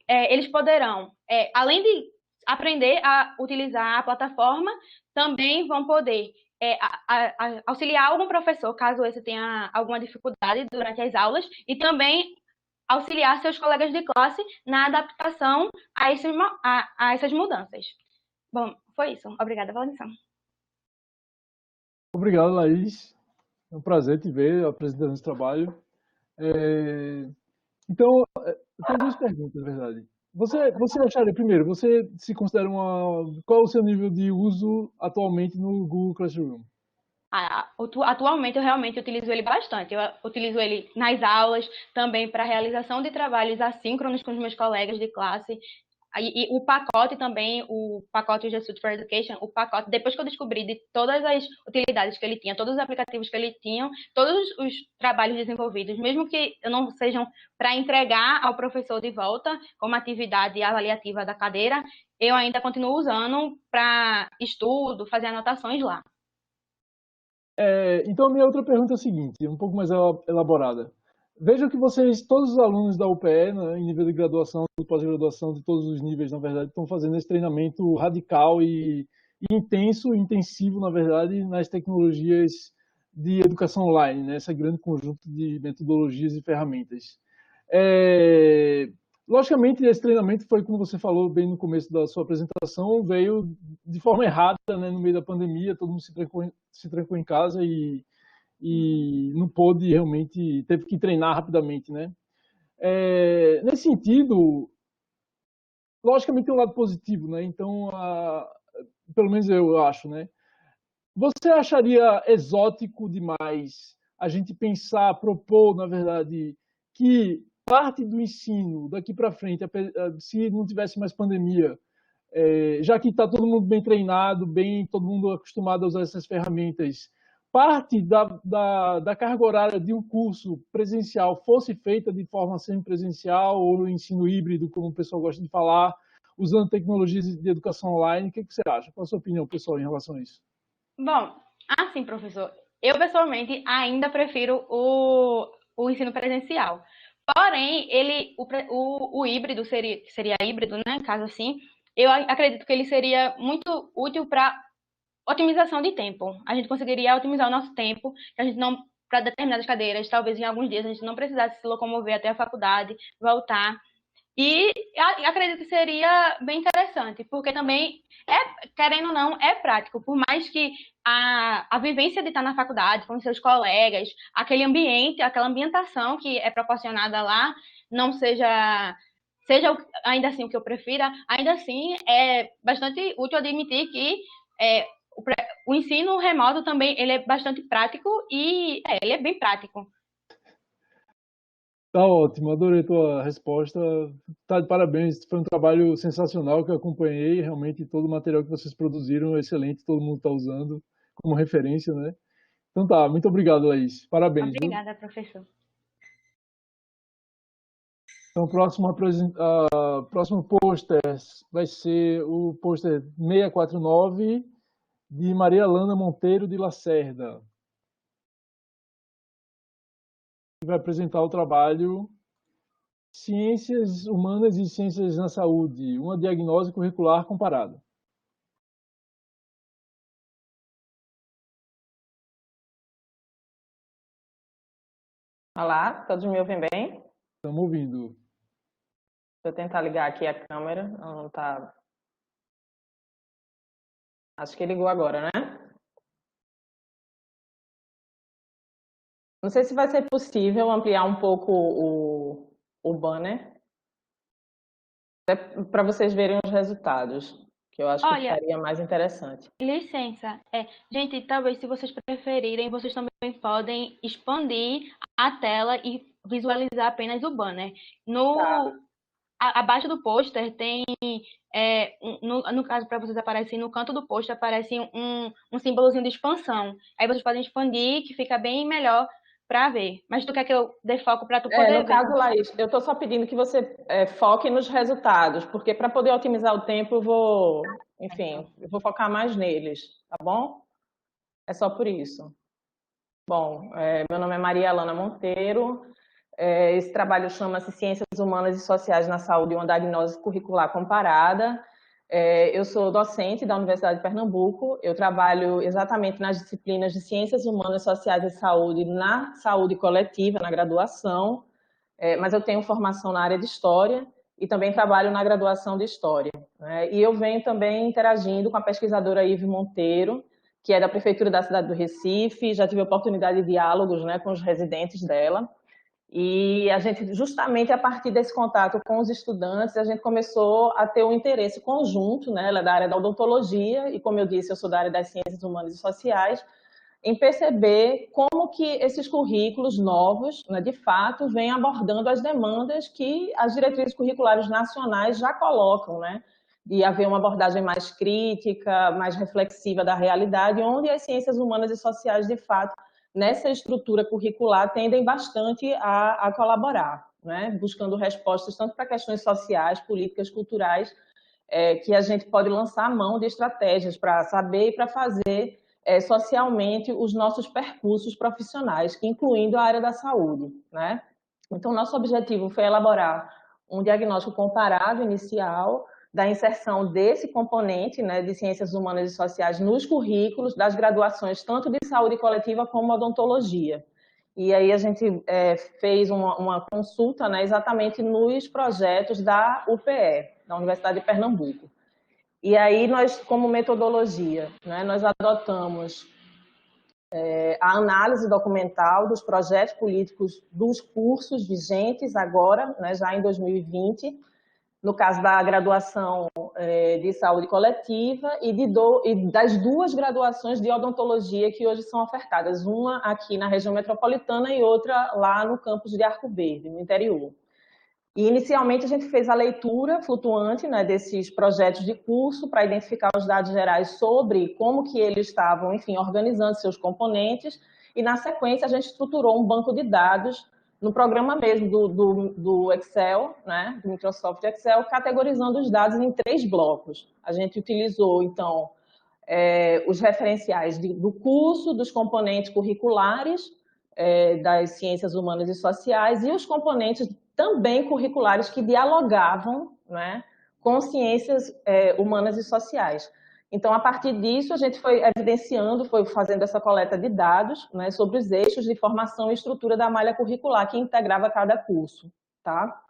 eles poderão, além de aprender a utilizar a plataforma, também vão poder auxiliar algum professor, caso esse tenha alguma dificuldade durante as aulas, e também auxiliar seus colegas de classe na adaptação a essas mudanças. Bom, foi isso. Obrigada pela atenção. Obrigado, Laís. É um prazer te ver apresentando esse trabalho. Então, eu tenho 2 perguntas, na verdade. Você acharia, primeiro, você se considera qual é o seu nível de uso atualmente no Google Classroom? Atualmente, eu realmente utilizo ele bastante. Eu utilizo ele nas aulas, também para a realização de trabalhos assíncronos com os meus colegas de classe. E o pacote também, o pacote G Suite for Education, depois que eu descobri de todas as utilidades que ele tinha, todos os aplicativos que ele tinha, todos os trabalhos desenvolvidos, mesmo que não sejam para entregar ao professor de volta, como atividade avaliativa da cadeira, eu ainda continuo usando para estudo, fazer anotações lá. Então, a minha outra pergunta é a seguinte, um pouco mais elaborada. Vejam que todos os alunos da UPE, né, em nível de graduação, de pós-graduação, de todos os níveis, na verdade, estão fazendo esse treinamento radical e intensivo, na verdade, nas tecnologias de educação online, né, esse grande conjunto de metodologias e ferramentas. Logicamente, esse treinamento foi, como você falou bem no começo da sua apresentação, veio de forma errada, né, no meio da pandemia, todo mundo se trancou em casa e não pôde realmente, teve que treinar rapidamente, né? Nesse sentido, logicamente tem um lado positivo, né? Então, pelo menos eu acho, né? Você acharia exótico demais a gente propor, na verdade, que parte do ensino daqui para frente, se não tivesse mais pandemia, já que está todo mundo bem treinado, todo mundo acostumado a usar essas ferramentas, parte da carga horária de um curso presencial fosse feita de forma semipresencial ou no ensino híbrido, como o pessoal gosta de falar, usando tecnologias de educação online, o que você acha? Qual a sua opinião, pessoal, em relação a isso? Bom, assim, professor, eu pessoalmente ainda prefiro o ensino presencial. Porém, o híbrido seria híbrido, né? Caso assim, eu acredito que ele seria muito útil para otimização de tempo. A gente conseguiria otimizar o nosso tempo, que a gente não, para determinadas cadeiras, talvez em alguns dias a gente não precisasse se locomover até a faculdade, voltar. E acredito que seria bem interessante, porque também, querendo ou não, é prático. Por mais que a vivência de estar na faculdade com seus colegas, aquele ambiente, aquela ambientação que é proporcionada lá, não seja ainda assim o que eu prefira, ainda assim é bastante útil admitir que o ensino remoto também ele é bastante prático e ele é bem prático. Tá ótimo, adorei tua resposta. Tá de parabéns, foi um trabalho sensacional que eu acompanhei. Realmente todo o material que vocês produziram é excelente, todo mundo está usando como referência, né? Então tá, muito obrigado, Laís. Parabéns, viu? Obrigada, professor. Então, próximo pôster vai ser o pôster 649 de Maria Lana Monteiro de Lacerda. Que vai apresentar o trabalho Ciências Humanas e Ciências na Saúde, uma diagnose curricular comparada. Olá, todos me ouvem bem? Estamos ouvindo. Deixa eu tentar ligar aqui a câmera. Não tá. Acho que ligou agora, né? Não sei se vai ser possível ampliar um pouco o banner para vocês verem os resultados, que eu acho que Olha, ficaria mais interessante. licença. Gente, talvez se vocês preferirem, vocês também podem expandir a tela e visualizar apenas o banner. Abaixo do pôster tem, no caso, para vocês aparecerem, no canto do pôster aparece um símbolozinho de expansão. Aí vocês podem expandir, que fica bem melhor para ver. Mas tu quer que eu dê foco para tu poder ver? No caso, Laís, eu estou só pedindo que você foque nos resultados, porque para poder otimizar o tempo, eu vou focar mais neles, tá bom? É só por isso. Bom, meu nome é Maria Alana Monteiro. Esse trabalho chama-se Ciências Humanas e Sociais na Saúde, uma diagnose curricular comparada. Eu sou docente da Universidade de Pernambuco, eu trabalho exatamente nas disciplinas de Ciências Humanas, Sociais e Saúde, na saúde coletiva, na graduação, mas eu tenho formação na área de História e também trabalho na graduação de História, né? E eu venho também interagindo com a pesquisadora Ive Monteiro, que é da Prefeitura da cidade do Recife, já tive a oportunidade de diálogos, né, com os residentes dela. E a gente, justamente a partir desse contato com os estudantes, a gente começou a ter um interesse conjunto, né? Ela é da área da odontologia e, como eu disse, eu sou da área das ciências humanas e sociais, em perceber como que esses currículos novos, né, de fato, vêm abordando as demandas que as diretrizes curriculares nacionais já colocam, né? De haver uma abordagem mais crítica, mais reflexiva da realidade, onde as ciências humanas e sociais, de fato, nessa estrutura curricular, tendem bastante a colaborar, né? Buscando respostas tanto para questões sociais, políticas, culturais, que a gente pode lançar a mão de estratégias para saber e para fazer socialmente os nossos percursos profissionais, incluindo a área da saúde, né? Então, nosso objetivo foi elaborar um diagnóstico comparado inicial da inserção desse componente, né, de ciências humanas e sociais nos currículos das graduações, tanto de saúde coletiva como odontologia. E aí a gente fez uma consulta, né, exatamente nos projetos da UPE, da Universidade de Pernambuco. E aí nós, como metodologia, né, nós adotamos a análise documental dos projetos políticos dos cursos vigentes agora, né, já em 2020, no caso da graduação de saúde coletiva e das duas graduações de odontologia que hoje são ofertadas, uma aqui na região metropolitana e outra lá no campus de Arco Verde, no interior. E, inicialmente, a gente fez a leitura flutuante, né, desses projetos de curso para identificar os dados gerais sobre como que eles estavam, enfim, organizando seus componentes e, na sequência, a gente estruturou um banco de dados no programa mesmo do Excel, né, do Microsoft Excel, categorizando os dados em 3 blocos. A gente utilizou, então, os referenciais do curso, dos componentes curriculares, das ciências humanas e sociais e os componentes também curriculares que dialogavam, né, com ciências humanas e sociais. Então, a partir disso, a gente foi evidenciando, foi fazendo essa coleta de dados, né, sobre os eixos de formação e estrutura da malha curricular que integrava cada curso, tá?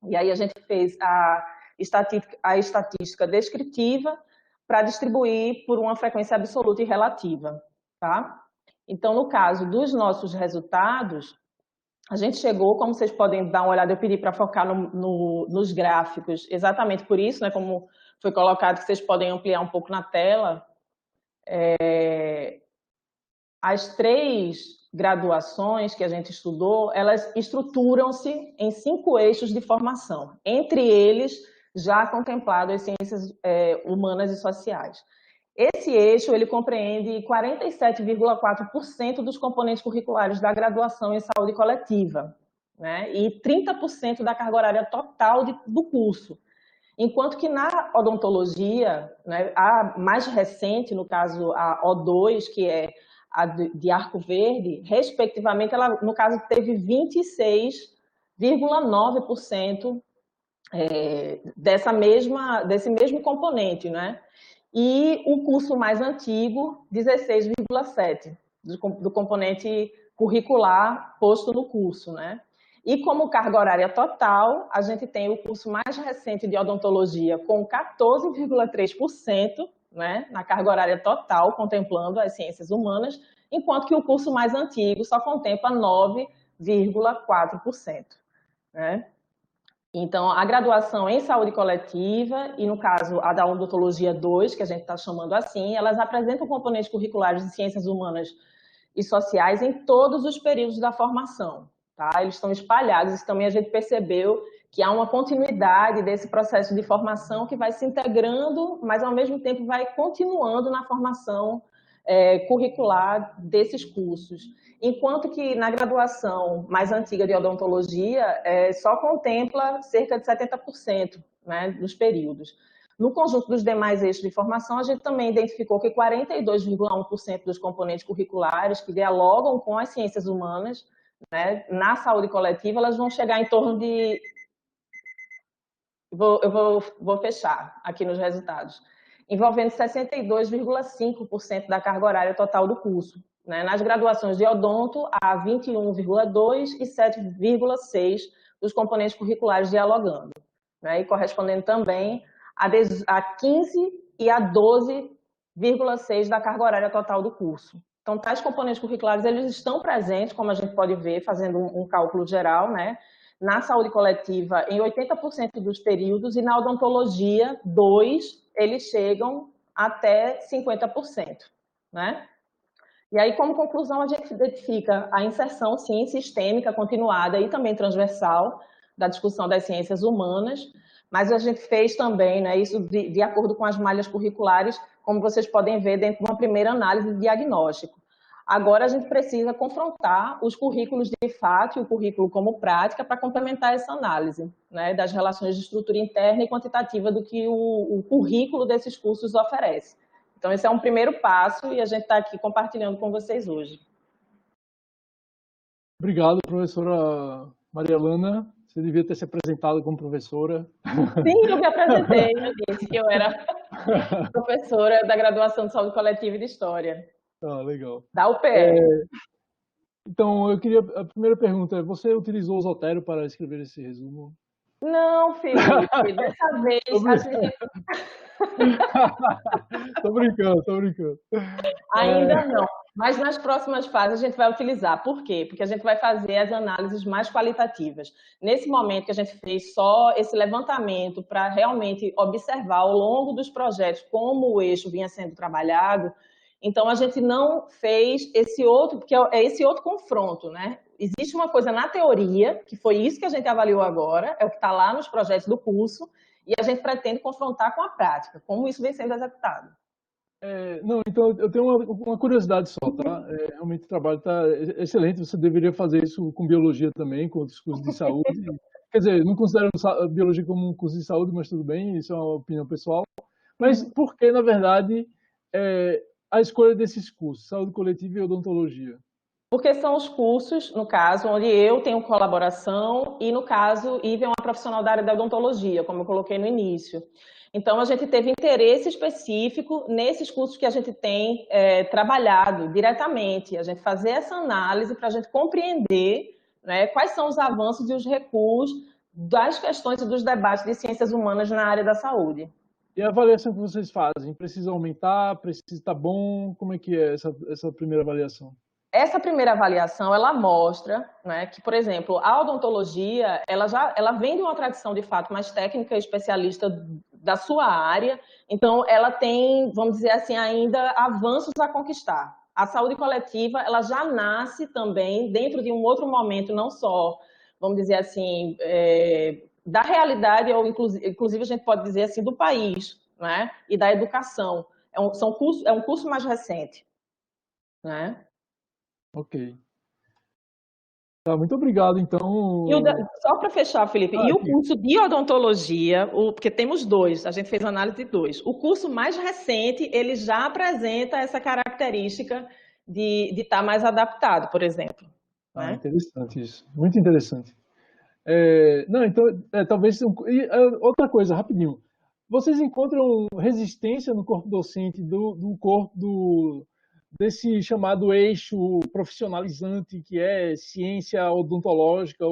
E aí a gente fez a estatística descritiva para distribuir por uma frequência absoluta e relativa, tá? Então, no caso dos nossos resultados, A gente chegou, como vocês podem dar uma olhada, eu pedi para focar nos gráficos, exatamente por isso, né, como foi colocado, que vocês podem ampliar um pouco na tela. As 3 graduações que a gente estudou, elas estruturam-se em 5 eixos de formação, entre eles já contemplado as ciências humanas e sociais. Esse eixo ele compreende 47,4% dos componentes curriculares da graduação em saúde coletiva, né? E 30% da carga horária total do curso. Enquanto que na odontologia, né, a mais recente, no caso a O2, que é a de Arco Verde, respectivamente, ela, no caso, teve 26,9% desse mesmo componente, né? E o curso mais antigo, 16,7% do componente curricular posto no curso, né? E como carga horária total, a gente tem o curso mais recente de odontologia com 14,3%, né, na carga horária total, contemplando as ciências humanas, enquanto que o curso mais antigo só contempla 9,4%. Né? Então, a graduação em saúde coletiva, e no caso a da odontologia 2, que a gente está chamando assim, elas apresentam componentes curriculares de ciências humanas e sociais em todos os períodos da formação. Tá? Eles estão espalhados, e também a gente percebeu que há uma continuidade desse processo de formação que vai se integrando, mas ao mesmo tempo vai continuando na formação curricular desses cursos. Enquanto que na graduação mais antiga de odontologia só contempla cerca de 70%, né, dos períodos. No conjunto dos demais eixos de formação, a gente também identificou que 42,1% dos componentes curriculares que dialogam com as ciências humanas, né, na saúde coletiva, elas vão chegar em torno de... Eu vou fechar aqui nos resultados. Envolvendo 62,5% da carga horária total do curso. Né? Nas graduações de odonto, há 21,2% e 7,6% dos componentes curriculares dialogando. Né? E correspondendo também a 15% e a 12,6% da carga horária total do curso. Então, tais componentes curriculares, eles estão presentes, como a gente pode ver, fazendo um cálculo geral, né? Na saúde coletiva, em 80% dos períodos, e na odontologia 2, eles chegam até 50%. Né? E aí, como conclusão, a gente identifica a inserção, sim, sistêmica, continuada e também transversal da discussão das ciências humanas, mas a gente fez também, né, isso de acordo com as malhas curriculares, como vocês podem ver dentro de uma primeira análise de diagnóstico. Agora a gente precisa confrontar os currículos de fato e o currículo como prática para complementar essa análise, né, das relações de estrutura interna e quantitativa do que o currículo desses cursos oferece. Então, esse é um primeiro passo e a gente está aqui compartilhando com vocês hoje. Obrigado, professora Maria Helena. Você devia ter se apresentado como professora. Sim, eu me apresentei, eu disse que eu era professora da graduação de saúde coletiva e de história. Ah, legal. Da UPE. Então, eu queria... A primeira pergunta é, você utilizou o Zotero para escrever esse resumo? Não, Felipe, dessa vez... Tô brincando. Ainda não. Mas nas próximas fases a gente vai utilizar. Por quê? Porque a gente vai fazer as análises mais qualitativas. Nesse momento que a gente fez só esse levantamento para realmente observar ao longo dos projetos como o eixo vinha sendo trabalhado, então a gente não fez esse outro, porque é esse outro confronto, né? Existe uma coisa na teoria, que foi isso que a gente avaliou agora, é o que está lá nos projetos do curso, e a gente pretende confrontar com a prática, como isso vem sendo executado. Não, então eu tenho uma curiosidade só, tá? Realmente o trabalho está excelente, você deveria fazer isso com biologia também, com outros cursos de saúde. Quer dizer, não considero biologia como um curso de saúde, mas tudo bem, isso é uma opinião pessoal. Mas por que, na verdade, a escolha desses cursos, saúde coletiva e odontologia? Porque são os cursos, no caso, onde eu tenho colaboração e, no caso, Ive é uma profissional da área da odontologia, como eu coloquei no início. Então, a gente teve interesse específico nesses cursos que a gente tem trabalhado diretamente, a gente fazer essa análise para a gente compreender, né, quais são os avanços e os recuos das questões e dos debates de ciências humanas na área da saúde. E a avaliação que vocês fazem? Precisa aumentar? Precisa estar bom? Como é que é essa primeira avaliação? essa primeira avaliação, ela mostra, né, que, por exemplo, a odontologia, ela vem de uma tradição, de fato, mais técnica e especialista da sua área, então ela tem, vamos dizer assim, ainda avanços a conquistar. A saúde coletiva, ela já nasce também dentro de um outro momento, não só, vamos dizer assim, da realidade, ou inclusive a gente pode dizer assim, do país, né, e da educação. É um curso mais recente, né? Ok. Tá, muito obrigado, então. Só para fechar, Felipe, e o curso de odontologia, porque temos dois, a gente fez análise de dois. O curso mais recente, ele já apresenta essa característica de estar mais adaptado, por exemplo. Ah, né? interessante isso. Muito interessante. Não, então, talvez... outra coisa, rapidinho. Vocês encontram resistência no corpo docente desse chamado eixo profissionalizante que é ciência odontológica?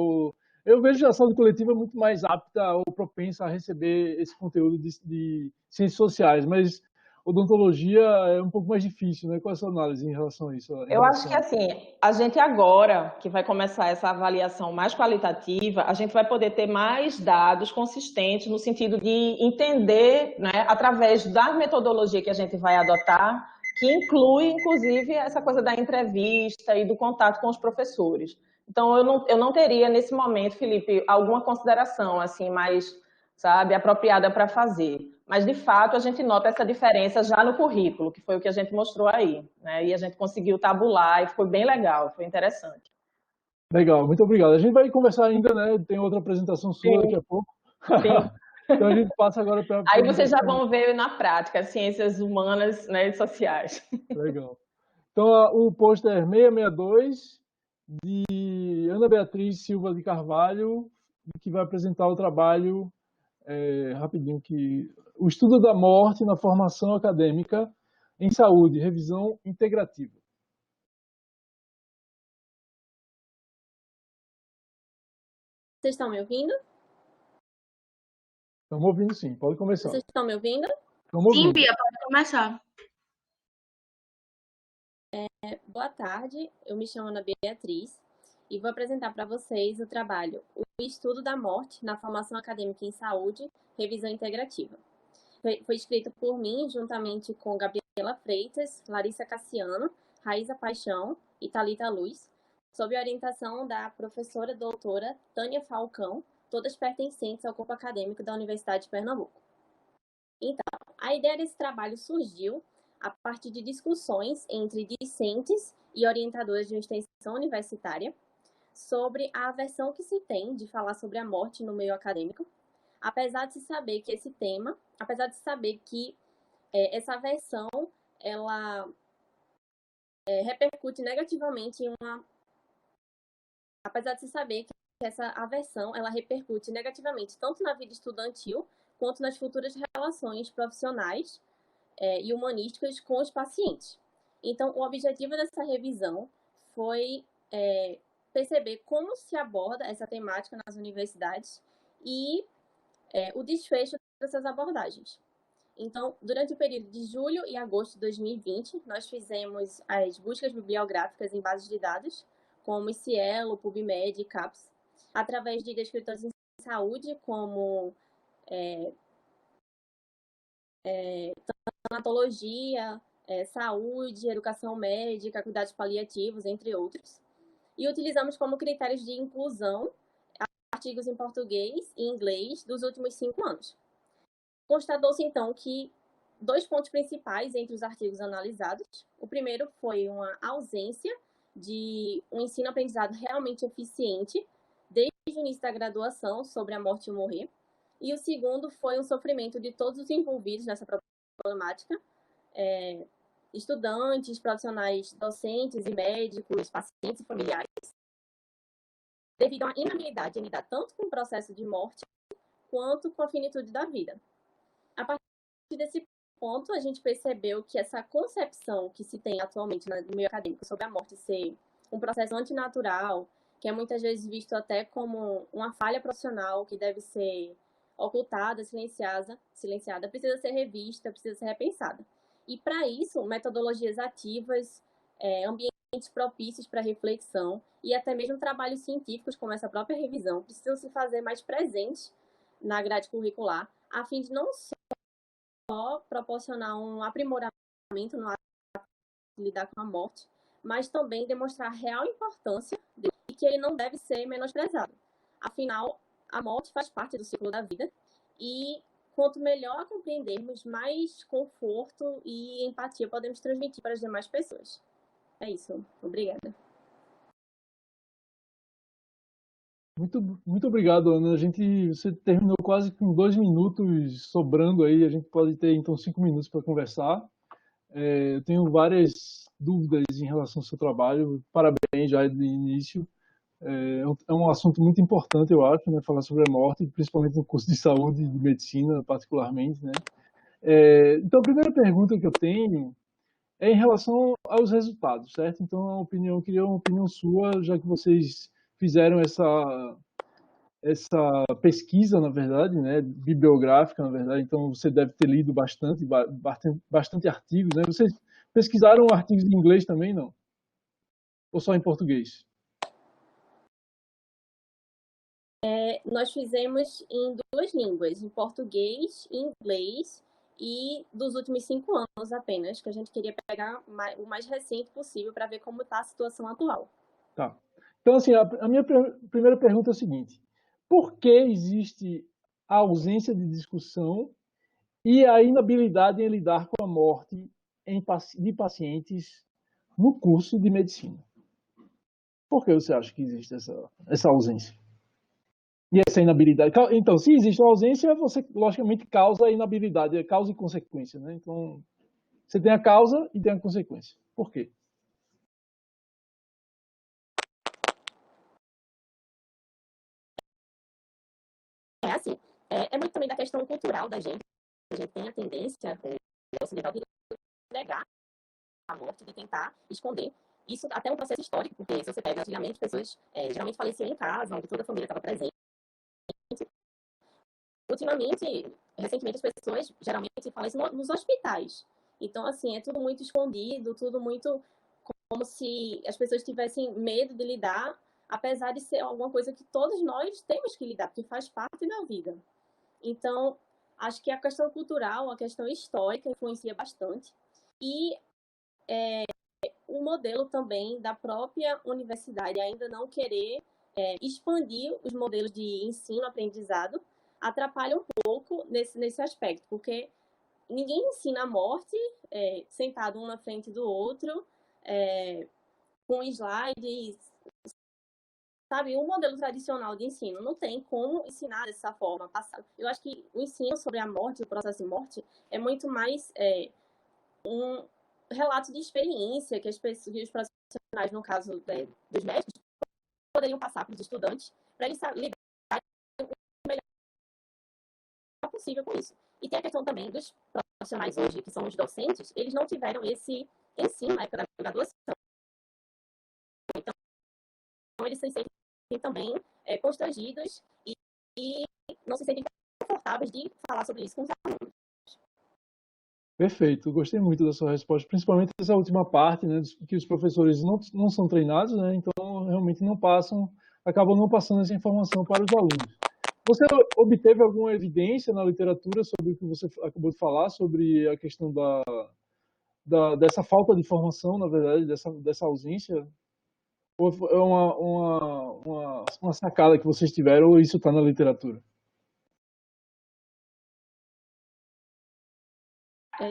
Eu vejo a saúde coletiva muito mais apta ou propensa a receber esse conteúdo de ciências sociais, mas odontologia é um pouco mais difícil, né? Qual é a sua análise em relação a isso? Eu acho que assim, a gente agora, que vai começar essa avaliação mais qualitativa, a gente vai poder ter mais dados consistentes no sentido de entender, né, através da metodologia que a gente vai adotar, que inclui, inclusive, essa coisa da entrevista e do contato com os professores. Então, eu não teria, nesse momento, Felipe, alguma consideração assim mais, sabe, apropriada para fazer. Mas, de fato, a gente nota essa diferença já no currículo, que foi o que a gente mostrou aí, né? E a gente conseguiu tabular e foi bem legal, foi interessante. Legal, muito obrigado. A gente vai conversar ainda, né? Tem outra apresentação sua daqui a pouco. Sim. Então a gente passa agora para... Aí vocês já vão ver na prática, ciências humanas, né, e sociais. Legal. Então, o pôster 662, de Ana Beatriz Silva de Carvalho, que vai apresentar o trabalho, rapidinho, o estudo da morte na formação acadêmica em saúde, revisão integrativa. Vocês estão me ouvindo? Estamos ouvindo, sim. Pode começar. Vocês estão me ouvindo? Sim, Bia, pode começar. Boa tarde, eu me chamo Ana Beatriz e vou apresentar para vocês o trabalho O Estudo da Morte na Formação Acadêmica em Saúde, Revisão Integrativa. Foi escrito por mim, juntamente com Gabriela Freitas, Larissa Cassiano, Raíza Paixão e Thalita Luz, sob a orientação da professora doutora Tânia Falcão, todas pertencentes ao corpo acadêmico da Universidade de Pernambuco. Então, a ideia desse trabalho surgiu a partir de discussões entre discentes e orientadores de uma extensão universitária sobre a aversão que se tem de falar sobre a morte no meio acadêmico, apesar de se saber que esse tema, apesar de se saber que essa aversão, ela repercute negativamente em uma... Apesar de se saber que essa aversão, ela repercute negativamente tanto na vida estudantil quanto nas futuras relações profissionais e humanísticas com os pacientes. Então, o objetivo dessa revisão foi perceber como se aborda essa temática nas universidades e o desfecho dessas abordagens. Então, durante o período de julho e agosto de 2020, nós fizemos as buscas bibliográficas em bases de dados, como Cielo, PubMed e CAPES, através de descritores em saúde, como tanatologia, saúde, educação médica, cuidados paliativos, entre outros. E utilizamos como critérios de inclusão artigos em português e inglês dos últimos 5 anos. Constatou-se, então, que 2 pontos principais entre os artigos analisados. O primeiro foi uma ausência de um ensino-aprendizado realmente eficiente desde o início da graduação sobre a morte e o morrer. E o segundo foi um sofrimento de todos os envolvidos nessa problemática, estudantes, profissionais docentes e médicos, pacientes e familiares, devido à inabilidade em lidar tanto com o processo de morte quanto com a finitude da vida. A partir desse ponto, a gente percebeu que essa concepção que se tem atualmente no meio acadêmico sobre a morte ser um processo antinatural, que é muitas vezes visto até como uma falha profissional que deve ser ocultada, silenciada, precisa ser revista, precisa ser repensada. E, para isso, metodologias ativas, ambientes propícios para reflexão e até mesmo trabalhos científicos, como essa própria revisão, precisam se fazer mais presentes na grade curricular, a fim de não só proporcionar um aprimoramento no ato de lidar com a morte, mas também demonstrar a real importância dele e que ele não deve ser menosprezado. Afinal, a morte faz parte do ciclo da vida e quanto melhor a compreendermos, mais conforto e empatia podemos transmitir para as demais pessoas. É isso. Obrigada. Muito obrigado, Ana. Você terminou quase com 2 minutos sobrando aí. A gente pode ter, então, 5 minutos para conversar. Eu tenho várias dúvidas em relação ao seu trabalho. Parabéns já de início. É um assunto muito importante, eu acho, né? Falar sobre a morte, principalmente no curso de saúde e de medicina, particularmente, né? Então, a primeira pergunta que eu tenho é em relação aos resultados, certo? Então, queria uma opinião sua, já que vocês fizeram essa pesquisa, na verdade, né, bibliográfica, na verdade, então você deve ter lido bastante artigos, né? Vocês pesquisaram artigos em inglês também, não? Ou só em português? Nós fizemos em 2 línguas, em português e inglês, e dos últimos 5 anos apenas, que a gente queria pegar o mais recente possível para ver como está a situação atual. Tá. Então, assim, a minha primeira pergunta é a seguinte: por que existe a ausência de discussão e a inabilidade em lidar com a morte de pacientes no curso de medicina? Por que você acha que existe essa ausência? E essa inabilidade? Então, se existe uma ausência, você, logicamente, causa a inabilidade, é causa e consequência, né? Então, você tem a causa e tem a consequência. Por quê? Assim, é muito também da questão cultural da gente. A gente tem a tendência ocidental de negar a morte, de tentar esconder. Isso até é um processo histórico, porque se você pega antigamente, pessoas geralmente faleciam em casa, onde toda a família estava presente. Recentemente, as pessoas geralmente falecem nos hospitais. Então, assim, é tudo muito escondido, tudo muito como se as pessoas tivessem medo de lidar, apesar de ser alguma coisa que todos nós temos que lidar, porque faz parte da vida. Então, acho que a questão cultural, a questão histórica influencia bastante. E o modelo também da própria universidade ainda não querer expandir os modelos de ensino-aprendizado atrapalha um pouco nesse aspecto, porque ninguém ensina a morte sentado um na frente do outro, com slides, sabe? Um modelo tradicional de ensino não tem como ensinar dessa forma. Eu acho que o ensino sobre a morte, o processo de morte, é muito mais um relato de experiência que os profissionais, no caso dos médicos, poderiam passar para os estudantes, para eles lidarem o melhor possível com isso. E tem a questão também dos profissionais hoje, que são os docentes, eles não tiveram esse ensino na época da graduação. Então, eles se sentem também constrangidos e não se sentem confortáveis de falar sobre isso com os alunos. Perfeito, gostei muito da sua resposta, principalmente essa última parte, né, que os professores não são treinados, né, então realmente acabam não passando essa informação para os alunos. Você obteve alguma evidência na literatura sobre o que você acabou de falar, sobre a questão dessa falta de formação, na verdade, dessa ausência? Ou é uma sacada que vocês tiveram, ou isso está na literatura?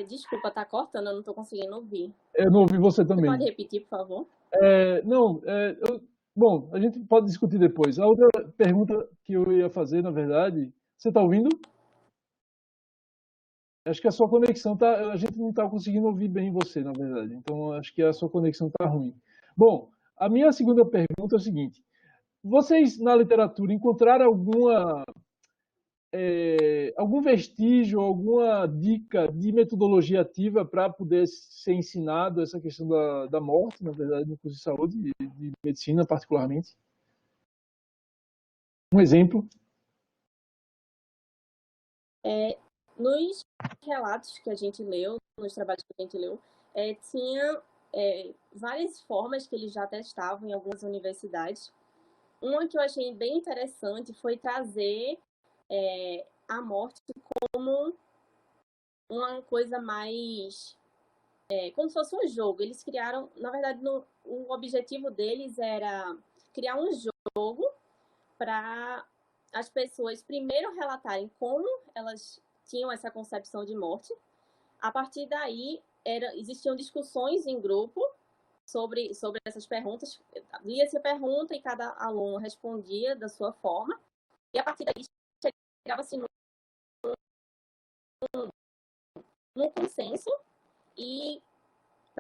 Desculpa, tá cortando, eu não estou conseguindo ouvir. Eu não ouvi você também. Você pode repetir, por favor? Bom, a gente pode discutir depois. A outra pergunta que eu ia fazer, na verdade, você está ouvindo? Acho que a sua conexão a gente não está conseguindo ouvir bem você, na verdade. Então, acho que a sua conexão está ruim. Bom, a minha segunda pergunta é o seguinte: vocês na literatura encontraram algum vestígio, alguma dica de metodologia ativa para poder ser ensinado essa questão da morte, na verdade, no curso de saúde e de medicina, particularmente? Um exemplo? Nos relatos que a gente leu, nos trabalhos que a gente leu, tinha várias formas que eles já testavam em algumas universidades. Uma que eu achei bem interessante foi trazer a morte como uma coisa mais... como se fosse um jogo. Eles criaram, na verdade, o objetivo deles era criar um jogo para as pessoas primeiro relatarem como elas tinham essa concepção de morte. A partir daí, existiam discussões em grupo sobre essas perguntas. Lia-se a pergunta e cada aluno respondia da sua forma. E a partir daí, chegava-se num consenso e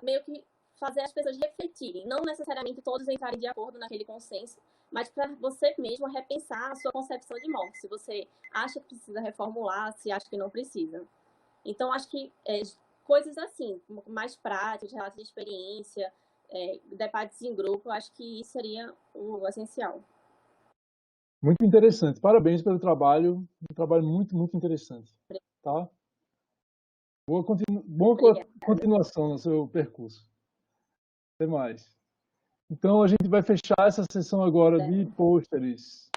meio que fazer as pessoas refletirem. Não necessariamente todos entrarem de acordo naquele consenso, mas para você mesmo repensar a sua concepção de morte. Se você acha que precisa reformular, se acha que não precisa. Então, acho que coisas assim, mais práticas, relatos de experiência, debates em grupo, acho que isso seria o essencial. Muito interessante. Parabéns pelo trabalho. Um trabalho muito, muito interessante. Tá? Boa continuação no seu percurso. Até mais. Então, a gente vai fechar essa sessão agora de pôsteres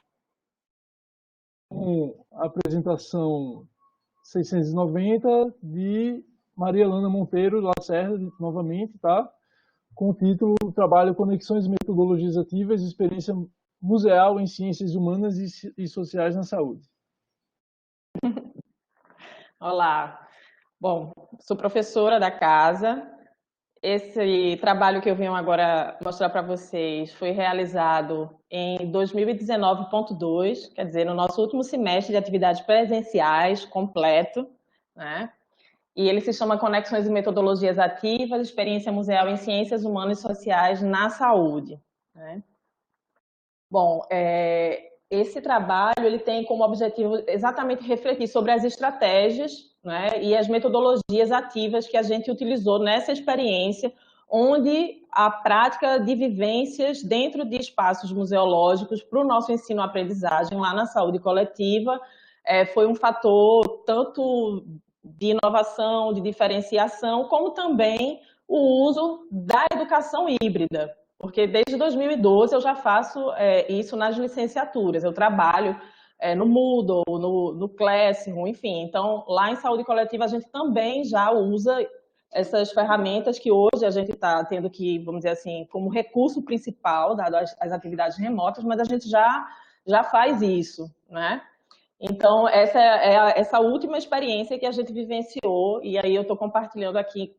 com a apresentação 690 de Maria Helena Monteiro Lacerda, novamente, tá? Com o título Trabalho Conexões e Metodologias Ativas, Experiência Museal em Ciências Humanas e Sociais na Saúde. Olá. Bom, sou professora da casa. Esse trabalho que eu venho agora mostrar para vocês foi realizado em 2019.2, quer dizer, no nosso último semestre de atividades presenciais completo, né? E ele se chama Conexões e Metodologias Ativas, Experiência Museal em Ciências Humanas e Sociais na Saúde, né? Bom, esse trabalho ele tem como objetivo exatamente refletir sobre as estratégias, né, e as metodologias ativas que a gente utilizou nessa experiência, onde a prática de vivências dentro de espaços museológicos para o nosso ensino-aprendizagem lá na saúde coletiva foi um fator tanto de inovação, de diferenciação, como também o uso da educação híbrida. Porque desde 2012 eu já faço isso nas licenciaturas, eu trabalho no Moodle, no Classroom, enfim. Então, lá em saúde coletiva a gente também já usa essas ferramentas que hoje a gente está tendo que, vamos dizer assim, como recurso principal, dado as atividades remotas, mas a gente já faz isso, né? Então, essa é essa última experiência que a gente vivenciou, e aí eu estou compartilhando aqui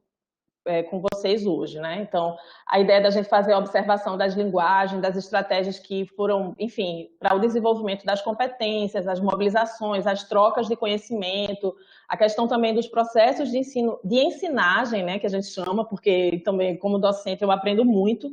com vocês hoje, né? Então, a ideia da gente fazer a observação das linguagens, das estratégias que foram, enfim, para o desenvolvimento das competências, as mobilizações, as trocas de conhecimento, a questão também dos processos de ensino, de ensinagem, né, que a gente chama, porque também, como docente, eu aprendo muito,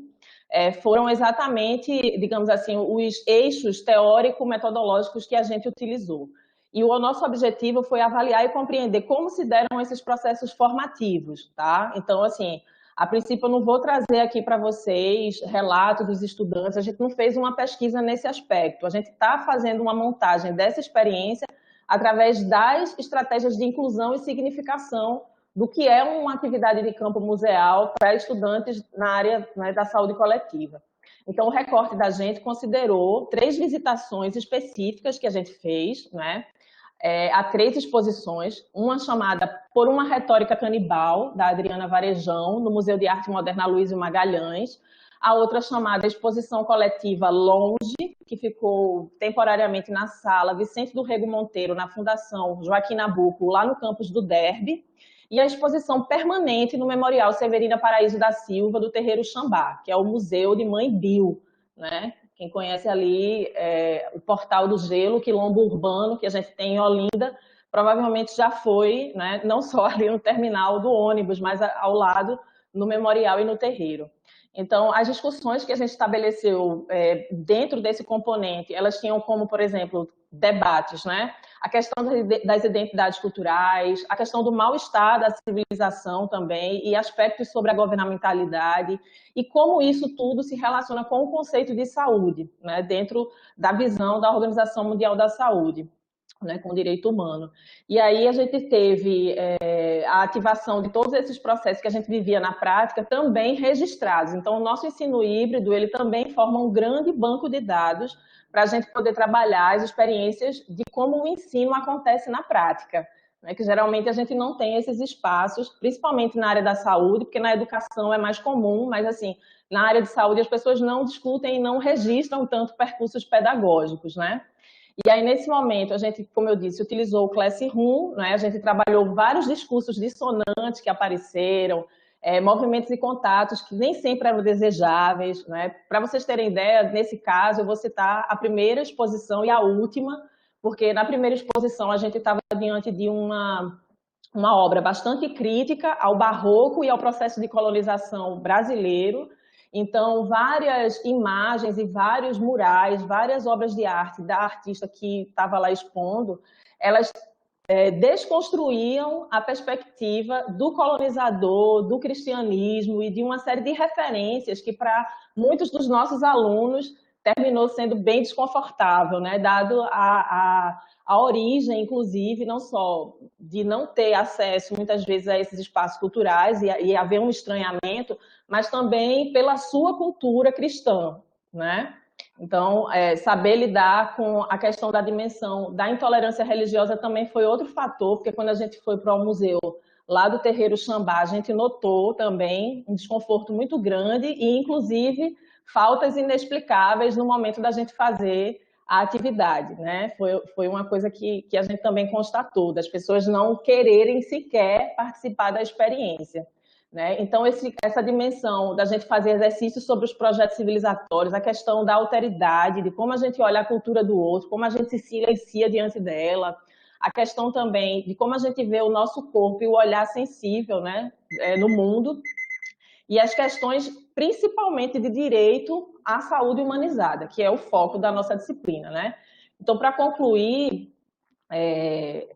foram exatamente, digamos assim, os eixos teórico-metodológicos que a gente utilizou. E o nosso objetivo foi avaliar e compreender como se deram esses processos formativos, tá? Então, assim, a princípio eu não vou trazer aqui para vocês relatos dos estudantes, a gente não fez uma pesquisa nesse aspecto, a gente está fazendo uma montagem dessa experiência através das estratégias de inclusão e significação do que é uma atividade de campo museal para estudantes na área, né, da saúde coletiva. Então, o recorte da gente considerou 3 visitações específicas que a gente fez, né? A 3 exposições, uma chamada Por uma Retórica Canibal, da Adriana Varejão, no Museu de Arte Moderna Luísio Magalhães, a outra chamada Exposição Coletiva Longe, que ficou temporariamente na sala Vicente do Rego Monteiro, na Fundação Joaquim Nabuco, lá no campus do Derby, e a exposição permanente no Memorial Severina Paraíso da Silva, do Terreiro Xambá, que é o Museu de Mãe Bill, né? Quem conhece ali o Portal do Gelo, quilombo urbano que a gente tem em Olinda, provavelmente já foi, né, não só ali no terminal do ônibus, mas ao lado, no memorial e no terreiro. Então, as discussões que a gente estabeleceu dentro desse componente, elas tinham como, por exemplo, debates, né? A questão das identidades culturais, a questão do mal-estar da civilização também, e aspectos sobre a governamentalidade, e como isso tudo se relaciona com o conceito de saúde, né? Dentro da visão da Organização Mundial da Saúde. né, com o direito humano. E aí a gente teve a ativação de todos esses processos que a gente vivia na prática também registrados. Então, o nosso ensino híbrido, ele também forma um grande banco de dados para a gente poder trabalhar as experiências de como o ensino acontece na prática, né, que geralmente a gente não tem esses espaços, principalmente na área da saúde, porque na educação é mais comum, mas assim, na área de saúde as pessoas não discutem e não registram tanto percursos pedagógicos, né? E aí, nesse momento, a gente, como eu disse, utilizou o Classroom, né? A gente trabalhou vários discursos dissonantes que apareceram, movimentos e contatos que nem sempre eram desejáveis, né? Para vocês terem ideia, nesse caso, eu vou citar a primeira exposição e a última, porque na primeira exposição a gente estava diante de uma obra bastante crítica ao barroco e ao processo de colonização brasileiro. Então, várias imagens e vários murais, várias obras de arte da artista que estava lá expondo, elas desconstruíam a perspectiva do colonizador, do cristianismo e de uma série de referências que, para muitos dos nossos alunos, terminou sendo bem desconfortável, né? Dado a origem, inclusive, não só de não ter acesso, muitas vezes, a esses espaços culturais e haver um estranhamento, mas também pela sua cultura cristã, né? Então, saber lidar com a questão da dimensão da intolerância religiosa também foi outro fator, porque quando a gente foi para o museu lá do Terreiro Xambá, a gente notou também um desconforto muito grande e, inclusive, faltas inexplicáveis no momento da gente fazer a atividade, né? Foi uma coisa que a gente também constatou, das pessoas não quererem sequer participar da experiência, né? Então, essa dimensão da gente fazer exercícios sobre os projetos civilizatórios, a questão da alteridade, de como a gente olha a cultura do outro, como a gente se silencia diante dela, a questão também de como a gente vê o nosso corpo e o olhar sensível, né, no mundo, e as questões principalmente de direito à saúde humanizada, que é o foco da nossa disciplina, né? Então, para concluir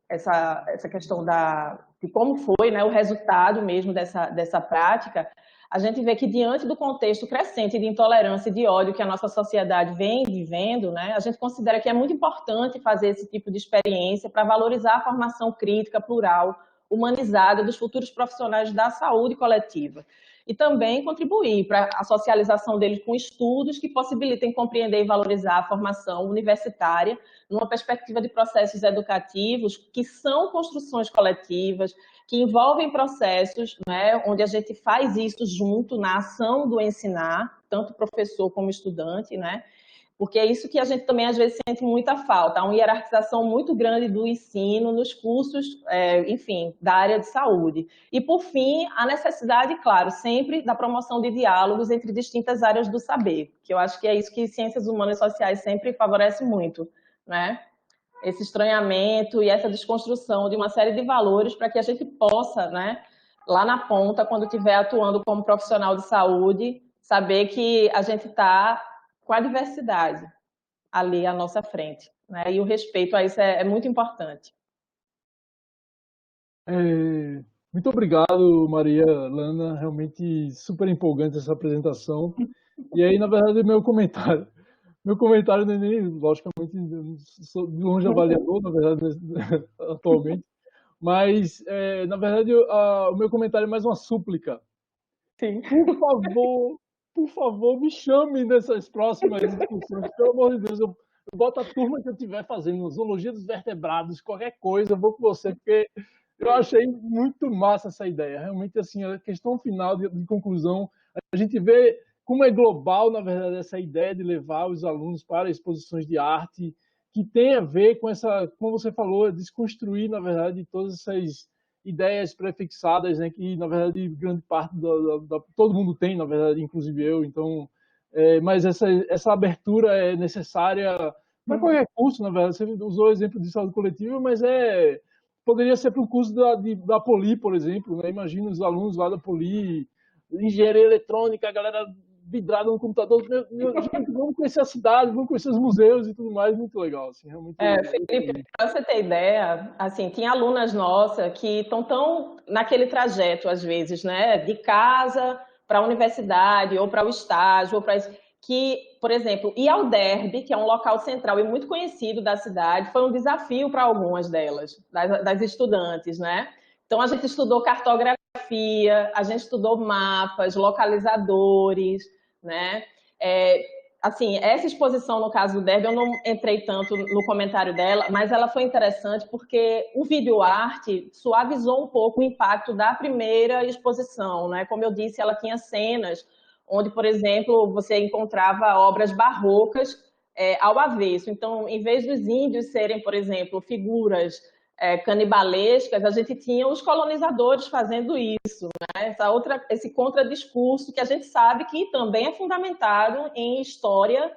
essa questão de como foi, né, o resultado mesmo dessa prática, a gente vê que, diante do contexto crescente de intolerância e de ódio que a nossa sociedade vem vivendo, né, a gente considera que é muito importante fazer esse tipo de experiência para valorizar a formação crítica, plural, humanizada dos futuros profissionais da saúde coletiva. E também contribuir para a socialização deles com estudos que possibilitem compreender e valorizar a formação universitária numa perspectiva de processos educativos que são construções coletivas, que envolvem processos, né, onde a gente faz isso junto na ação do ensinar, tanto professor como estudante, né? Porque é isso que a gente também, às vezes, sente muita falta. Há uma hierarquização muito grande do ensino nos cursos, enfim, da área de saúde. E, por fim, a necessidade, claro, sempre da promoção de diálogos entre distintas áreas do saber, que eu acho que é isso que ciências humanas e sociais sempre favorece muito, né? Esse estranhamento e essa desconstrução de uma série de valores para que a gente possa, né, lá na ponta, quando estiver atuando como profissional de saúde, saber que a gente está com a diversidade ali à nossa frente, né? E o respeito a isso é muito importante. Muito obrigado, Maria Lana, realmente super empolgante essa apresentação. E aí, na verdade, meu comentário não é nem, logicamente, sou de longe avaliador, na verdade, atualmente, mas, na verdade, o meu comentário é mais uma súplica. Sim. Por favor, me chame nessas próximas discussões, pelo amor de Deus, eu boto a turma que eu estiver fazendo, zoologia dos vertebrados, qualquer coisa, eu vou com você, porque eu achei muito massa essa ideia. Realmente, assim, a questão final de conclusão, a gente vê como é global, na verdade, essa ideia de levar os alunos para exposições de arte, que tem a ver com essa, como você falou, desconstruir, na verdade, todas essas ideias prefixadas, né, que, na verdade, grande parte todo mundo tem, na verdade, inclusive eu. Então, mas essa abertura é necessária para qualquer curso, na verdade. Você usou o exemplo de saúde coletiva, mas poderia ser para um curso da Poli, por exemplo, né? Imagina os alunos lá da Poli, engenharia eletrônica, a galera vidrada no computador. Gente, vamos conhecer a cidade, vamos conhecer os museus e tudo mais, muito legal. Assim, realmente, Felipe, para você ter ideia, assim, tinha alunas nossas que estão tão naquele trajeto, às vezes, né, de casa para a universidade, ou para o estágio, ou para isso, que, por exemplo, ir ao Derby, que é um local central e muito conhecido da cidade, foi um desafio para algumas delas, das estudantes, né? Então, a gente estudou cartografia, a gente estudou mapas, localizadores, né? Assim, essa exposição, no caso do Derby, eu não entrei tanto no comentário dela, mas ela foi interessante porque o videoarte suavizou um pouco o impacto da primeira exposição, né? Como eu disse, ela tinha cenas onde, por exemplo, você encontrava obras barrocas ao avesso. Então, em vez dos índios serem, por exemplo, figuras canibalescas, a gente tinha os colonizadores fazendo isso, né? Esse contradiscurso que a gente sabe que também é fundamentado em história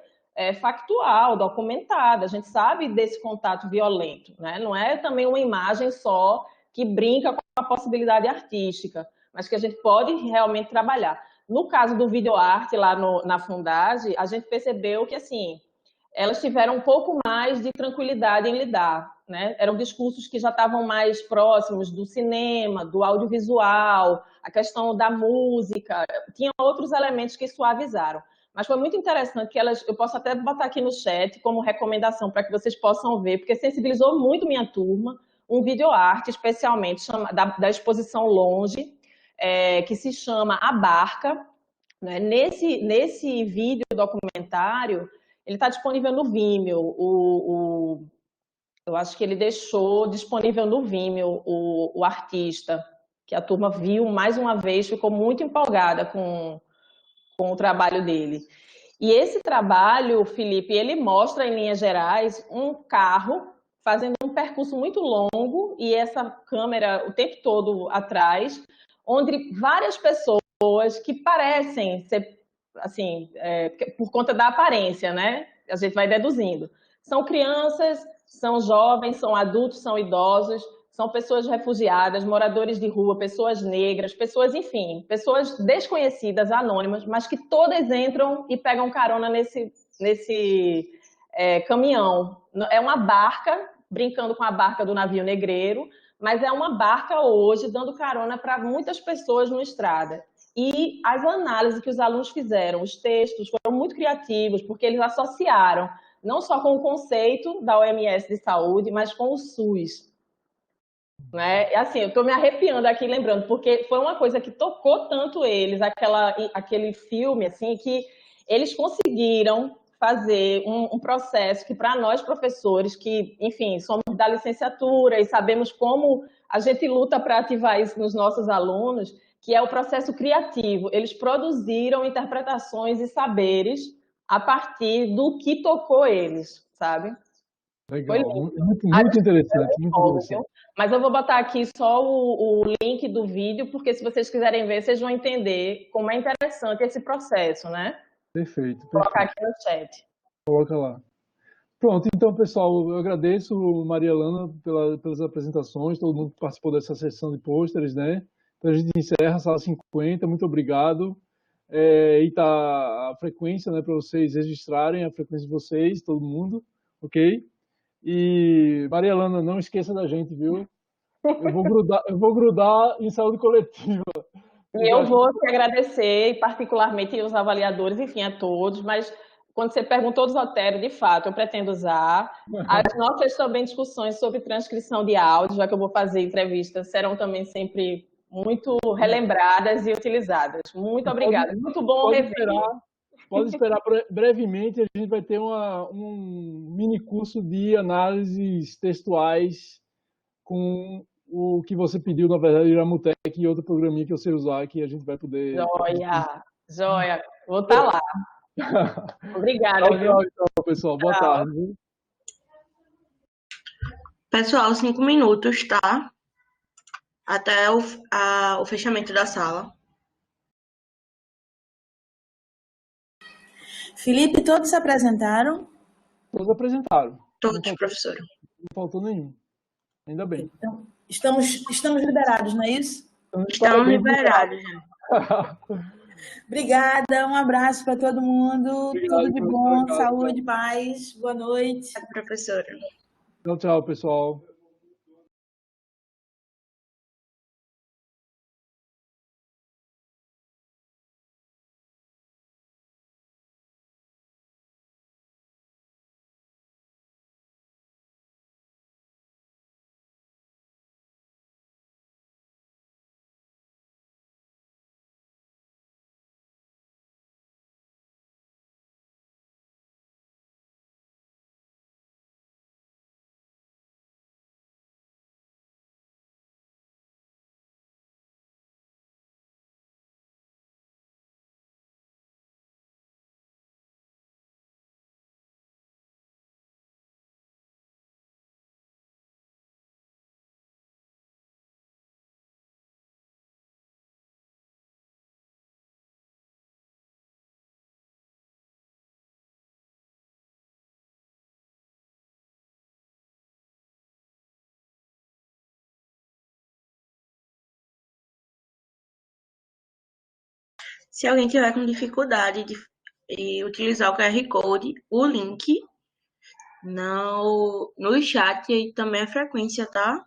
factual, documentada. A gente sabe desse contato violento, né? Não é também uma imagem só que brinca com a possibilidade artística, mas que a gente pode realmente trabalhar. No caso do videoarte lá na Fundage, a gente percebeu que, assim, elas tiveram um pouco mais de tranquilidade em lidar, né? Eram discursos que já estavam mais próximos do cinema, do audiovisual, a questão da música, tinha outros elementos que suavizaram. Mas foi muito interessante que elas, eu posso até botar aqui no chat como recomendação para que vocês possam ver, porque sensibilizou muito minha turma, um videoarte especialmente da exposição Longe, que se chama A Barca, né? Nesse vídeo documentário, ele está disponível no Vimeo. Eu acho que ele deixou disponível no Vimeo o artista, que a turma viu mais uma vez, ficou muito empolgada com o trabalho dele. E esse trabalho, Felipe, ele mostra, em linhas gerais, um carro fazendo um percurso muito longo e essa câmera o tempo todo atrás, onde várias pessoas que parecem ser, assim, por conta da aparência, né? A gente vai deduzindo. São crianças, são jovens, são adultos, são idosos, são pessoas refugiadas, moradores de rua, pessoas negras, pessoas, enfim, pessoas desconhecidas, anônimas, mas que todas entram e pegam carona nesse caminhão. É uma barca, brincando com a barca do navio negreiro, mas é uma barca hoje dando carona para muitas pessoas na estrada. E as análises que os alunos fizeram, os textos foram muito criativos, porque eles associaram não só com o conceito da OMS de saúde, mas com o SUS. Né? Assim, eu estou me arrepiando aqui lembrando, porque foi uma coisa que tocou tanto eles, aquele filme, assim, que eles conseguiram fazer um processo que, para nós, professores, que, enfim, somos da licenciatura e sabemos como a gente luta para ativar isso nos nossos alunos, que é o processo criativo. Eles produziram interpretações e saberes a partir do que tocou eles, sabe? Legal, muito interessante, muito interessante. Mas eu vou botar aqui só o link do vídeo, porque se vocês quiserem ver, vocês vão entender como é interessante esse processo, né? Perfeito. Vou colocar aqui no chat. Coloca lá. Pronto, então, pessoal, eu agradeço, Maria Lana, pelas apresentações, todo mundo que participou dessa sessão de pôsteres, né? Então, a gente encerra a sala 50, muito obrigado. E tá a frequência, né, para vocês registrarem a frequência de vocês, todo mundo, ok? E, Maria Lana, não esqueça da gente, viu? Eu vou grudar em saúde coletiva. E eu vou te agradecer, particularmente os avaliadores, enfim, a todos, mas quando você perguntou dos Otério, de fato, eu pretendo usar. As nossas também discussões sobre transcrição de áudio, já que eu vou fazer entrevistas, serão também sempre muito relembradas e utilizadas. Muito obrigada. Muito bom rever. Pode esperar, brevemente a gente vai ter um mini curso de análises textuais com o que você pediu, na verdade, Iramutec e outro programinha que eu sei usar, que a gente vai poder... Joia. Vou estar lá. Obrigada. Tchau, pessoal. Boa tarde. Pessoal, 5 minutos, tá? Até o fechamento da sala. Felipe, todos se apresentaram? Todos apresentaram. Todos, professora. Não faltou nenhum. Ainda bem. Então, estamos liberados, não é isso? Estamos liberados. Obrigada, um abraço para todo mundo. Obrigado, tudo de bom, saúde, paz, boa noite. Professora. Tchau, pessoal. Se alguém tiver com dificuldade de utilizar o QR Code, o link no chat e também a frequência, tá?